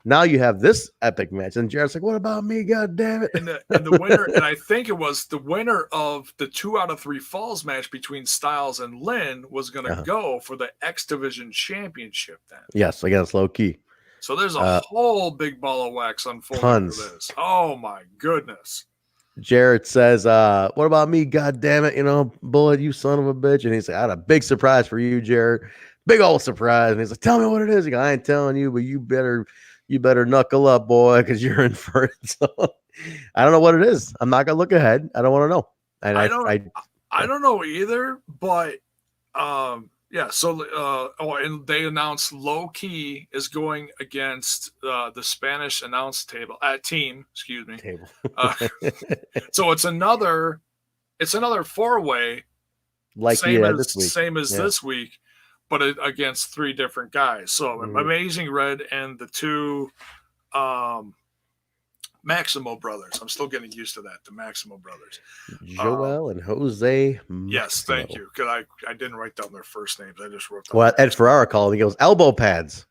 Now you have this epic match. And Jared's like, "What about me? God damn it." And the winner, and I think it was the winner of the 2 out of 3 falls match between Styles and Lynn was going to go for the X-Division Championship then. Yes, against Low Key. So there's a whole big ball of wax unfolding for this. Oh my goodness. Jarrett says, "What about me? God damn it. You know, Bullet, you son of a bitch." And he's like, "I had a big surprise for you, Jarrett. Big old surprise." And he's like, "Tell me what it is." He goes, "I ain't telling you, but you better knuckle up, boy, because you're in for it." So I don't know what it is. I'm not gonna look ahead. I don't want to know. And I don't know either, but yeah. So and they announced Low Key is going against the Spanish announce team. Excuse me. Table. So it's another 4-way, like same as this week, but against 3 different guys. So Amazing Red and the 2 Maximo brothers. I'm still getting used to that. The Maximo brothers. Joel and Jose. Yes, thank you. Because I didn't write down their first names. I just wrote down. Well, Ed Ferrara called. He goes, "Elbow pads."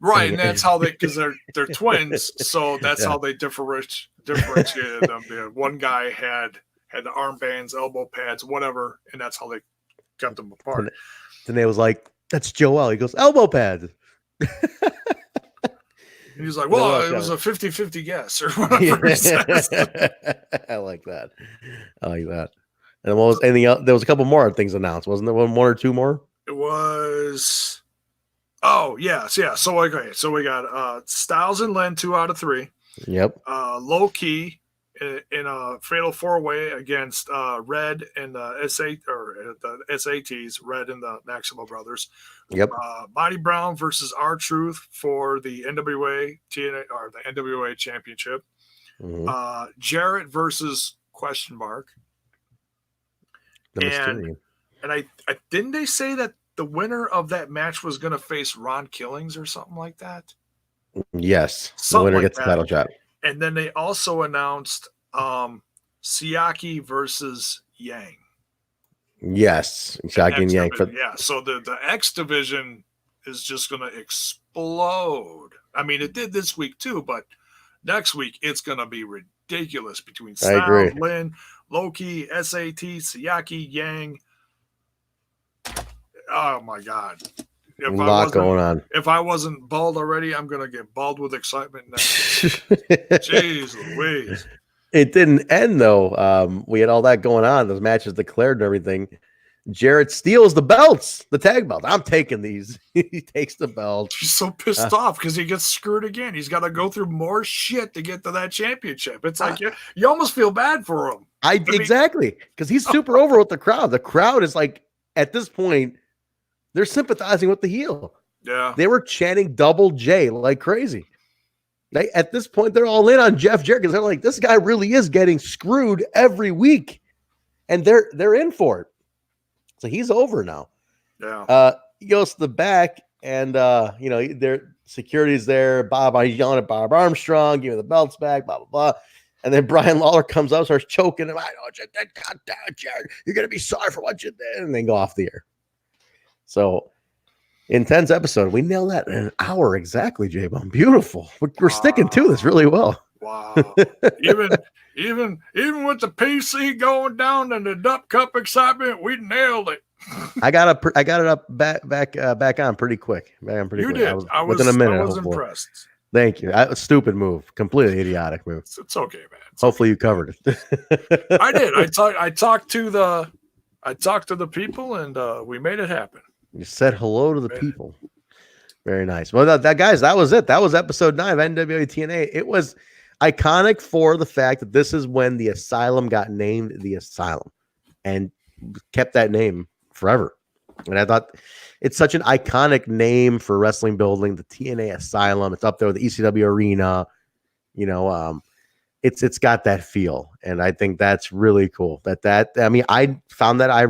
Right, and that's how because they're twins. So that's how they differentiated them. One guy had the armbands, elbow pads, whatever, and that's how they got them apart. Then they was like, "That's Joel." He goes, "Elbow pads." And he's like, "Well, it was a 50-50 guess," or whatever he says. I like that. And what was anything else? There was a couple more things announced, wasn't there? One or 2 more? It was. Oh yes, yeah. So okay, so we got Styles and Lynn 2 out of 3. Yep. Low Key in a fatal 4-way against Red and the SATs, Red and the Maximo brothers. Yep. Monty Brown versus R-Truth for the NWA-TNA or the NWA Championship. Jarrett versus ? And I didn't they say that the winner of that match was going to face Ron Killings or something like that? Yes. The winner gets the title shot. And then they also announced Siaki versus Yang. Yes, Siaki and Yang. Yeah, so the X division is just going to explode. I mean, it did this week too, but Next week, it's going to be ridiculous between I agree. Sound, Lynn, Loki, SAT, Sayaki, Yang. Oh, my God. A lot going on. If I wasn't bald already, I'm going to get bald with excitement next week. Jeez Louise. It didn't end, though. We had all that going on. Those matches declared and everything. Jarrett steals the belts, the tag belts. I'm taking these. He takes the belt. He's so pissed off because he gets screwed again. He's got to go through more shit to get to that championship. It's like you almost feel bad for him. Exactly, because he's super over with the crowd. The crowd is like, at this point, they're sympathizing with the heel. Yeah. They were chanting Double J like crazy. At this point, they're all in on Jeff Jarrett because they're like, this guy really is getting screwed every week. And they're in for it. So he's over now. Yeah. He goes to the back, and their security's there. He's yelling at Bob Armstrong, give me the belts back, blah, blah, blah. And then Brian Lawler comes up, starts choking him. I know you did, God damn it, Jared. You're gonna be sorry for what you did, and then go off the air. So intense episode. We nailed that in an hour exactly, J-Bone. Beautiful. We're sticking to this really well. Wow. Even with the PC going down and the Dupp Cup excitement, we nailed it. I got it up back on pretty quick. You did. Within a minute. I was impressed. Thank you. Stupid move. Completely idiotic move. It's okay, man. Hopefully you covered it. I did. I talked to the people, and we made it happen. You said hello to the people. Very nice. Well, guys, that was it. That was episode 9 of NWA-TNA. It was iconic for the fact that this is when the Asylum got named the Asylum and kept that name forever. And I thought it's such an iconic name for wrestling building, the TNA Asylum. It's up there with the ECW Arena. It's got that feel, and I think that's really cool. I found that I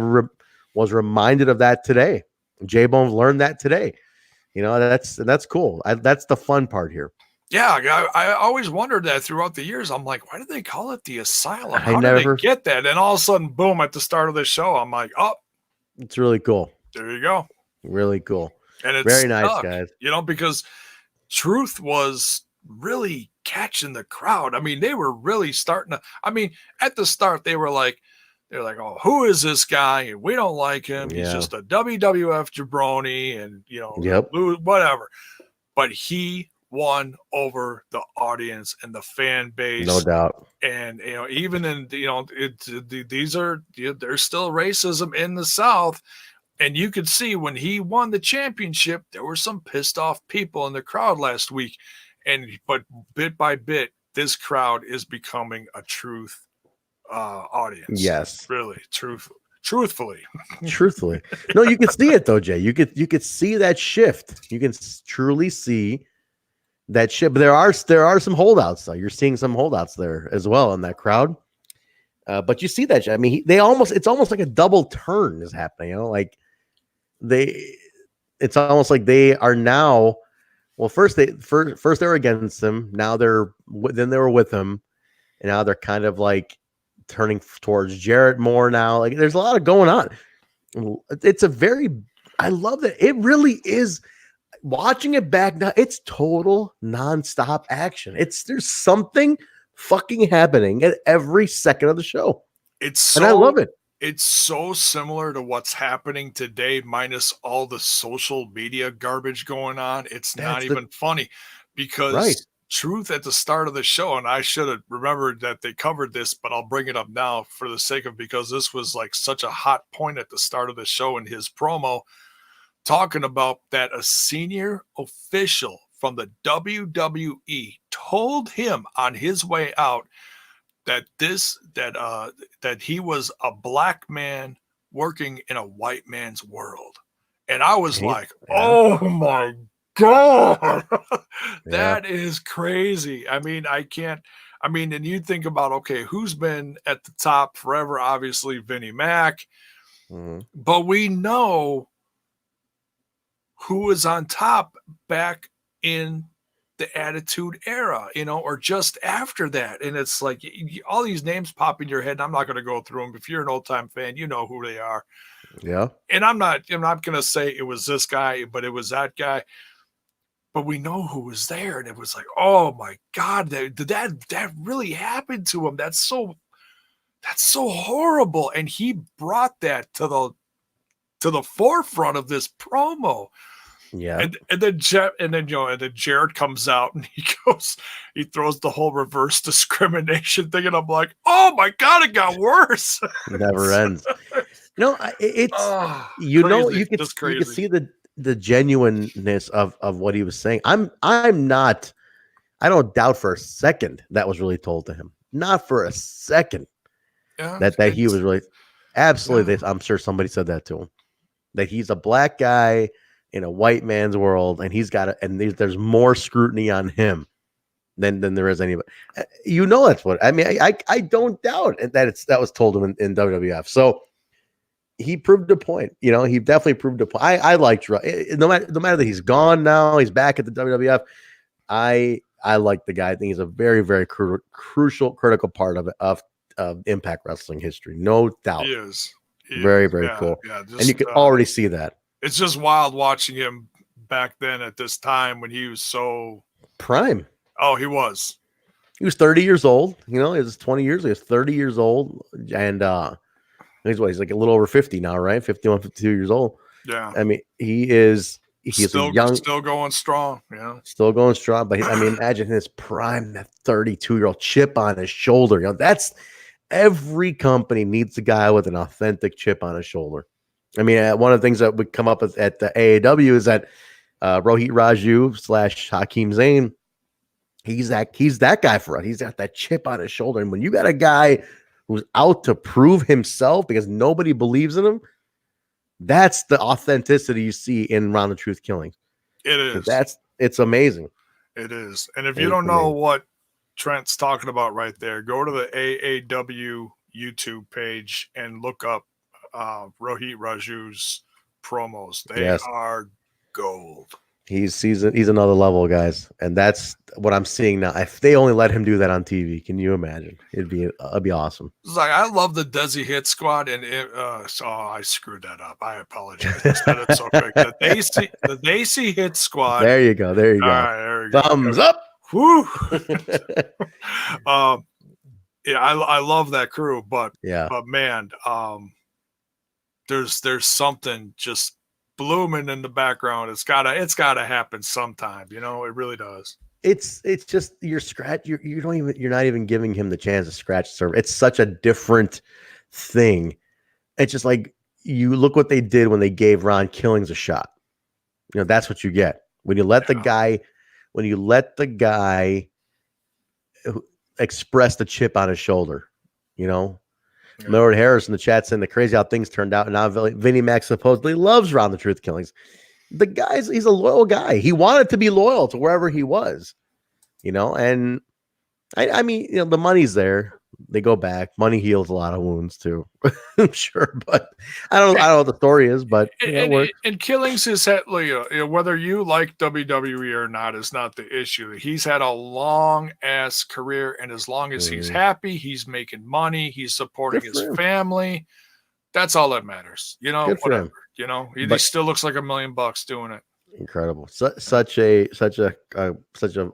was reminded of that today. J-Bone learned that today. That's cool. That's the fun part here. Yeah, I always wondered that throughout the years. I'm like, why did they call it the Asylum? How did they get that? And all of a sudden, boom, at the start of the show, I'm like, oh. It's really cool. There you go. Really cool. And it's very nice, guys. Because Truth was really catching the crowd. I mean, they were really starting to, at the start, they're like, oh, who is this guy? And we don't like him. Yeah. He's just a WWF jabroni and, yep. whatever. But he won over the audience and the fan base. No doubt. And, even in, there's still racism in the South. And you could see when he won the championship, there were some pissed off people in the crowd last week. But bit by bit, this crowd is becoming a Truth audience. Yes. Really, truthfully. Truthfully. No, you can see it though, Jay. You could see that shift. You can truly see that shift. But there are some holdouts though. You're seeing some holdouts there as well in that crowd. But you see that, Jay. I mean, it's almost like a double turn is happening. It's almost like they are now. Well, first they were against him. Now they were with him, and now they're kind of like turning towards Jarrett more now. Like there's a lot of going on. I love that. It really is. Watching it back now, it's total nonstop action. There's something fucking happening at every second of the show. And I love it. It's so similar to what's happening today, minus all the social media garbage going on. It's not even funny because Truth at the start of the show, and I should have remembered that they covered this, but I'll bring it up now for the sake of, because this was like such a hot point at the start of the show in his promo, talking about that a senior official from the WWE told him on his way out that he was a black man working in a white man's world. And I was like, oh my God, that is crazy. And you think about, okay, who's been at the top forever? Obviously, Vinnie Mac. Mm-hmm. But we know who was on top back in the Attitude Era, or just after that. And it's like all these names pop in your head. And I'm not going to go through them. If you're an old time fan, you know who they are. Yeah. And I'm not going to say it was this guy, but it was that guy. but we know who was there, and it was like, oh my God, that really happened to him. That's so horrible. And he brought that to the forefront of this promo. Yeah. And then Jarrett comes out and he throws the whole reverse discrimination thing, and I'm like, oh my God, it got worse. It never ends. No, it's crazy. you can see the genuineness of what he was saying. I don't doubt for a second that was really told to him. Not for a second. Yeah, that he was really absolutely this. I'm sure somebody said that to him. That he's a black guy in a white man's world, and there's more scrutiny on him than there is anybody. That's what I mean. I don't doubt that was told him in WWF. So he proved a point. He definitely proved a point. I liked no matter that he's gone now, he's back at the WWF. I like the guy. I think he's a very, very crucial, critical part of Impact Wrestling history, no doubt. He is. Very, very cool. Yeah, and you can already see that. It's just wild watching him back then at this time when he was so prime. Oh, he was. He was 30 years old. It was 20 years. He was 30 years old. And he's like a little over 50 now, right? 51, 52 years old. Yeah. I mean, he's still going strong. Yeah. Still going strong. But imagine his prime, that 32-year-old chip on his shoulder. That's every company needs a guy with an authentic chip on his shoulder. I mean, one of the things that would come up at the AAW is that Rohit Raju / Hakeem Zayn, he's that guy for us. He's got that chip on his shoulder. And when you got a guy who's out to prove himself because nobody believes in him, that's the authenticity you see in Round the Truth Killings. It is. It's amazing. It is. And if you don't know what Trent's talking about right there, go to the AAW YouTube page and look up Rohit Raju's promos. They are gold. He's another level, guys, and that's what I'm seeing now. If they only let him do that on TV, can you imagine? It'd be awesome. It's like, I love the Desi Hit Squad, and I screwed that up. I apologize. I said it so quick. The Desi Hit Squad. There you go. There you go. All right, there you go. Thumbs up. Woo. Yeah, I love that crew, but man, there's something just blooming in the background. It's gotta happen sometime. It really does. It's just you're not even giving him the chance to scratch the surface. It's such a different thing. It's just like, you look what they did when they gave Ron Killings a shot. That's what you get when you let the guy express the chip on his shoulder. Lord Harris in the chat saying the crazy how things turned out, and now Vinnie Mac supposedly loves Round the Truth Killings. He's a loyal guy. He wanted to be loyal to wherever he was, and I mean, the money's there. They go back. Money heals a lot of wounds too. I'm sure, but I don't know what the story is, but and Killings is whether you like WWE or not is not the issue. He's had a long ass career, and as long as he's happy, he's making money, he's supporting his family. That's all that matters. Whatever. He still looks like $1 million doing it. Incredible. Such an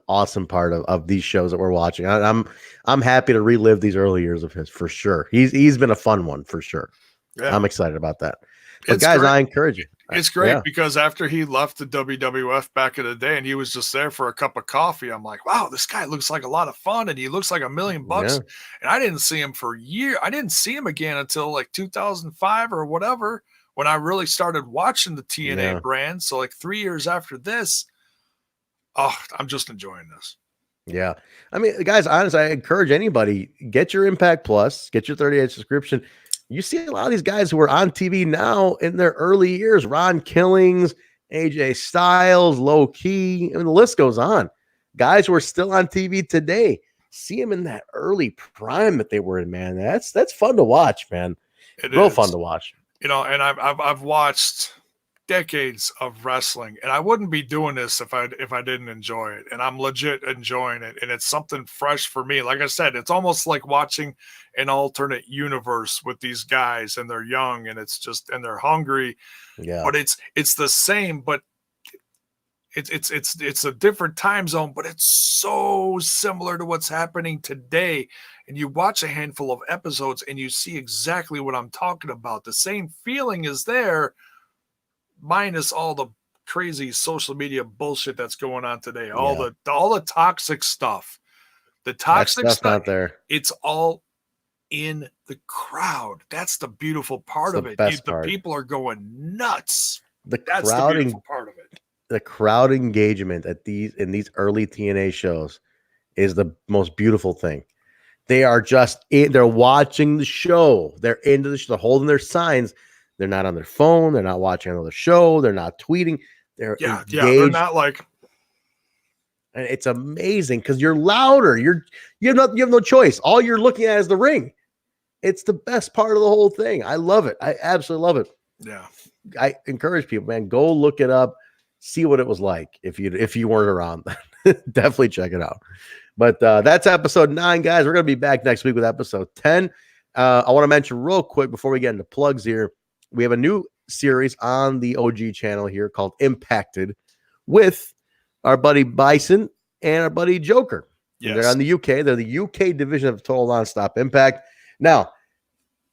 awesome part of these shows that we're watching. I'm happy to relive these early years of his for sure. He's been a fun one for sure. Yeah. I'm excited about that. But guys, great. I encourage you. It's great because after he left the WWF back in the day and he was just there for a cup of coffee, I'm like, wow, this guy looks like a lot of fun and he looks like $1 million. And I didn't see him for a year. I didn't see him again until like 2005 or whatever, when I really started watching the TNA brand. So like 3 years after this, I'm just enjoying this. Yeah. I mean, guys, honestly, I encourage anybody, get your Impact Plus, get your 30-day subscription. You see a lot of these guys who are on TV now in their early years, Ron Killings, AJ Styles, Low Key, and the list goes on. Guys who are still on TV today, see them in that early prime that they were in, man. That's fun to watch, man. Real fun to watch. And I've watched decades of wrestling, and I wouldn't be doing this if I didn't enjoy it. And I'm legit enjoying it, and it's something fresh for me. Like I said, it's almost like watching an alternate universe with these guys, and they're young, and it's just, and they're hungry. Yeah. But it's the same, but it's a different time zone, but it's so similar to what's happening today. And you watch a handful of episodes and you see exactly what I'm talking about. The same feeling is there, minus all the crazy social media bullshit that's going on today. All the toxic stuff. The toxic stuff out there. It's all in the crowd. That's the beautiful part of it. The people are going nuts. That's the beautiful part of it. The crowd engagement in these early TNA shows is the most beautiful thing. They are they're watching the show. They're into the show. They're holding their signs. They're not on their phone. They're not watching another show. They're not tweeting. They're engaged. They're not like. And it's amazing because you're louder. You have no choice. All you're looking at is the ring. It's the best part of the whole thing. I love it. I absolutely love it. Yeah. I encourage people, man, go look it up. See what it was like if you weren't around. Definitely check it out. But that's episode 9, guys. We're going to be back next week with episode 10. I want to mention real quick before we get into plugs here, we have a new series on the OG channel here called Impacted with our buddy Bison and our buddy Joker. Yes. They're on the UK. They're the UK division of Total Nonstop Impact. Now,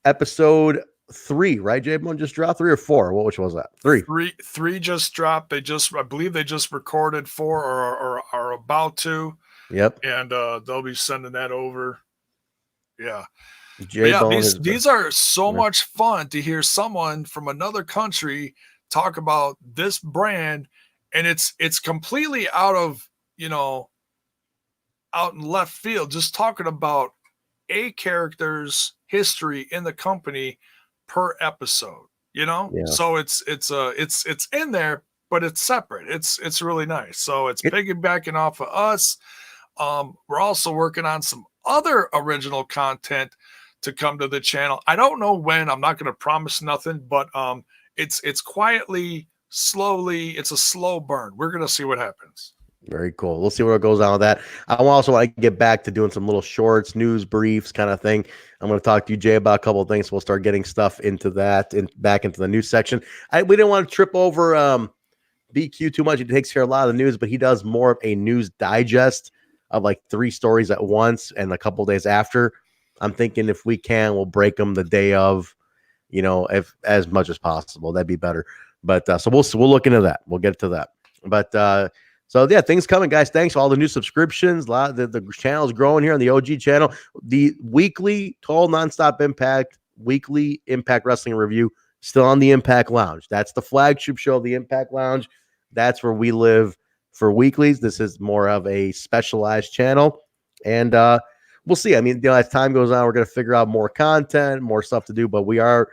episode 3, right, J-Bone just dropped 3 or 4? Which was that? 3. 3 just dropped. I believe they just recorded 4 or are about to. Yep. And they'll be sending that over. Yeah. These are so much fun to hear someone from another country talk about this brand, and it's completely out in left field, just talking about a character's history in the company per episode, So it's in there, but it's separate. It's really nice. So it's piggybacking off of us. We're also working on some other original content to come to the channel. I don't know when. I'm not going to promise nothing, but it's quietly, slowly. It's a slow burn. We're going to see what happens. Very cool. We'll see where it goes on with that. I also want to get back to doing some little shorts, news briefs kind of thing. I'm going to talk to you, Jay, about a couple of things. We'll start getting stuff into that and back into the news section. We didn't want to trip over BQ too much. He takes care of a lot of the news, but he does more of a news digest of like 3 stories at once and a couple of days after. I'm thinking if we can, we'll break them the day of, if as much as possible. That'd be better. But so we'll look into that. We'll get to that. But so yeah, things coming, guys. Thanks for all the new subscriptions. A lot of the channel's growing here on the OG channel. The weekly Total Nonstop Impact, weekly Impact Wrestling review, still on the Impact Lounge. That's the flagship show of the Impact Lounge. That's where we live for weeklies. This is more of a specialized channel, and we'll see. I mean, as time goes on, we're going to figure out more content, more stuff to do. But we are,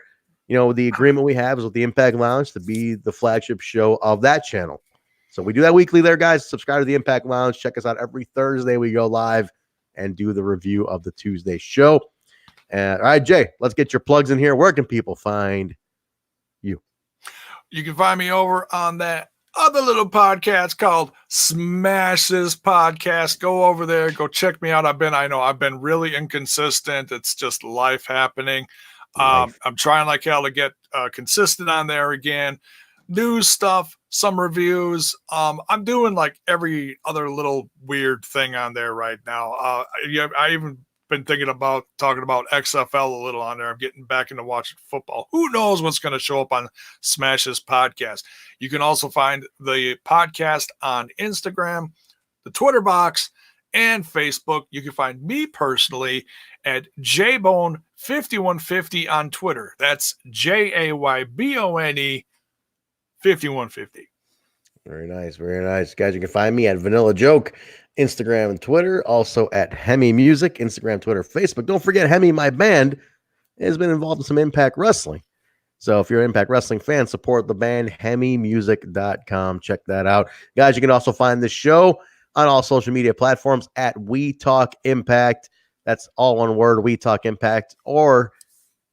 the agreement we have is with the Impact Lounge to be the flagship show of that channel. So we do that weekly there, guys. Subscribe to the Impact Lounge. Check us out every Thursday. We go live and do the review of the Tuesday show. All right, Jay, let's get your plugs in here. Where can people find you? You can find me over on that other little podcast called Smash This Podcast. Go over there. Go check me out. I've been really inconsistent. It's just life happening. I'm trying like hell to get consistent on there again. News stuff, some reviews. I'm doing like every other little weird thing on there right now. I even been thinking about talking about XFL a little on there. I'm getting back into watching football. Who knows what's going to show up on Smash This Podcast. You can also find the podcast on Instagram, the Twitter box, and Facebook. You can find me personally at JBone5150 on Twitter. That's JAYBONE 5150. Very nice. Very nice. Guys, you can find me at Vanilla Joke, Instagram and Twitter. Also at Hemi Music, Instagram, Twitter, Facebook. Don't forget, Hemi, my band, has been involved in some Impact Wrestling. So if you're an Impact Wrestling fan, support the band, HemiMusic.com. Check that out. Guys, you can also find this show on all social media platforms at We Talk Impact. That's all one word, We Talk Impact, or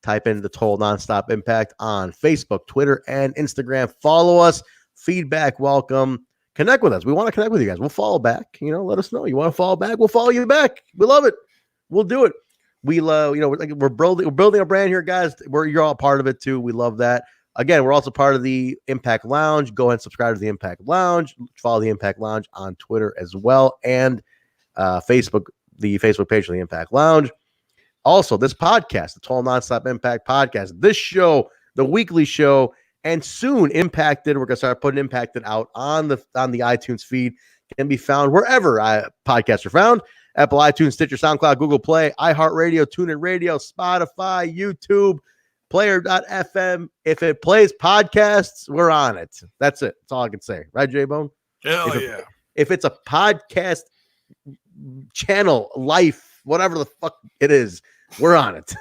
type in the Total Nonstop Impact on Facebook, Twitter, and Instagram. Follow us. Feedback, welcome. Connect with us. We want to connect with you guys. We'll follow back. Let us know. You want to follow back? We'll follow you back. We love it. We'll do it. We love, we're building a brand here, guys. You're all part of it too. We love that. again, we're also part of the Impact Lounge. Go ahead and subscribe to the Impact Lounge. Follow the Impact Lounge on Twitter as well, and Facebook, the Facebook page of the Impact Lounge. Also, this podcast, the Total Nonstop Impact podcast, this show, the weekly show, and soon Impacted. We're gonna start putting Impacted out on the iTunes feed. Can be found wherever podcasts are found: Apple, iTunes, Stitcher, SoundCloud, Google Play, iHeartRadio, TuneIn Radio, Spotify, YouTube, Player.fm. If it plays podcasts, we're on it. That's it. That's all I can say. Right, J-Bone? Hell yeah. If it's a podcast channel, life, whatever the fuck it is, we're on it.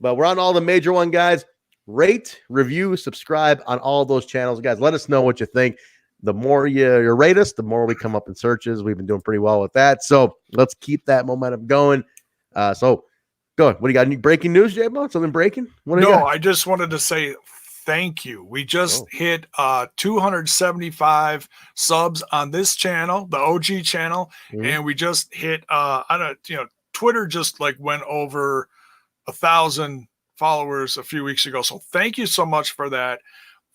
But we're on all the major one, guys. Rate, review, subscribe on all those channels, guys. Let us know what you think. The more you rate us, the more we come up in searches. We've been doing pretty well with that. So let's keep that momentum going. So go ahead. What do you got? Any breaking news, J-Bone? Something breaking? No, I just wanted to say thank you. We just hit 275 subs on this channel, the OG channel, and we just hit Twitter just like went over 1,000 followers a few weeks ago. So thank you so much for that.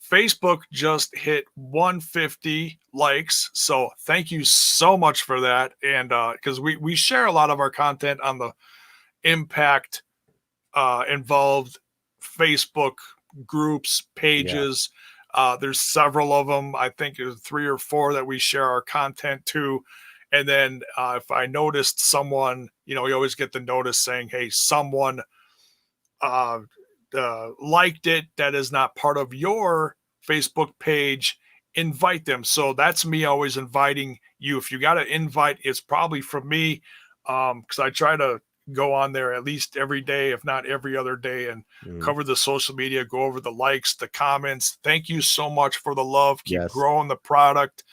Facebook just hit 150 likes. So thank you so much for that. And because we share a lot of our content on the Impact involved Facebook groups, pages. There's several of them. I think there's 3 or 4 that we share our content to. And then if I noticed someone, you always get the notice saying, hey, someone liked it that is not part of your Facebook page, invite them. So that's me always inviting you. If you got an invite, it's probably from me, because I try to go on there at least every day, if not every other day, and cover the social media, go over the likes, the comments. Thank you so much for the love. Keep growing the product.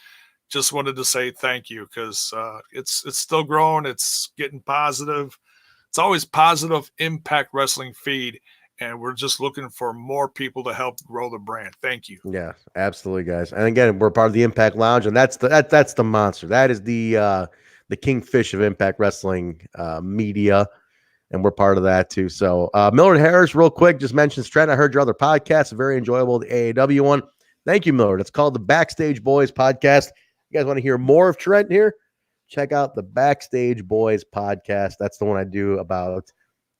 Just wanted to say thank you, because it's still growing. It's getting positive. It's always positive Impact Wrestling feed, and we're just looking for more people to help grow the brand. Thank you. Yeah, absolutely, guys. And again, we're part of the Impact Lounge, and that's the monster. That is the kingfish of Impact Wrestling media, and we're part of that too. So Millard Harris, real quick, just mentions Trent. I heard your other podcast, very enjoyable, the AAW one. Thank you, Millard. It's called the Backstage Boys podcast. You guys want to hear more of Trent here? Check out the Backstage Boys podcast. That's the one I do about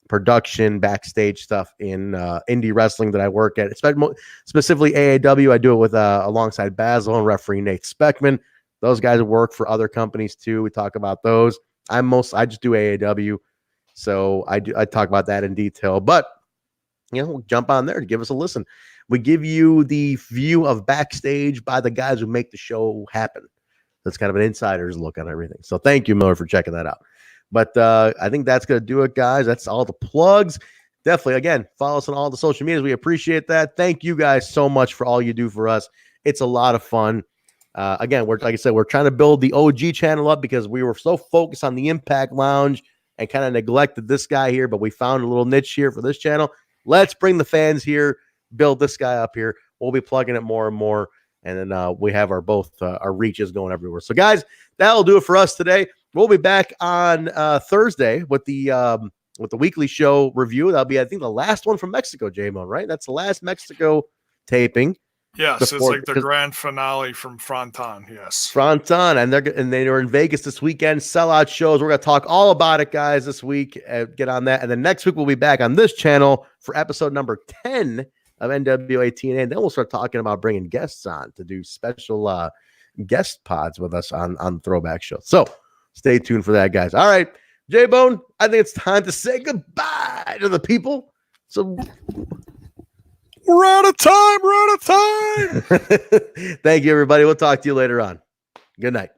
production, backstage stuff in indie wrestling that I work at, specifically AAW. I do it with alongside Basil and referee Nate Speckman. Those guys work for other companies too. We talk about those. I just do AAW, so I talk about that in detail. But jump on there to give us a listen. We give you the view of backstage by the guys who make the show happen. That's kind of an insider's look on everything. So thank you, Miller, for checking that out. But I think that's going to do it, guys. That's all the plugs. Definitely, again, follow us on all the social medias. We appreciate that. Thank you guys so much for all you do for us. It's a lot of fun. Again, like I said, we're trying to build the OG channel up because we were so focused on the Impact Lounge and kind of neglected this guy here, but we found a little niche here for this channel. Let's bring the fans here, build this guy up here. We'll be plugging it more and more. And then we have our reaches going everywhere. So, guys, that'll do it for us today. We'll be back on Thursday with the weekly show review. That'll be, I think, the last one from Mexico, J-Mo, right? That's the last Mexico taping. Yes, it's like the grand finale from Fronton. Yes, Fronton, and they are in Vegas this weekend. Sellout shows. We're gonna talk all about it, guys, this week. Get on that, and then next week we'll be back on this channel for episode number 10 of NWA-TNA. And then we'll start talking about bringing guests on to do special guest pods with us on the Throwback show. So stay tuned for that, guys. All right, J-Bone, I think it's time to say goodbye to the people. So we're out of time. Thank you, everybody. We'll talk to you later on. Good night.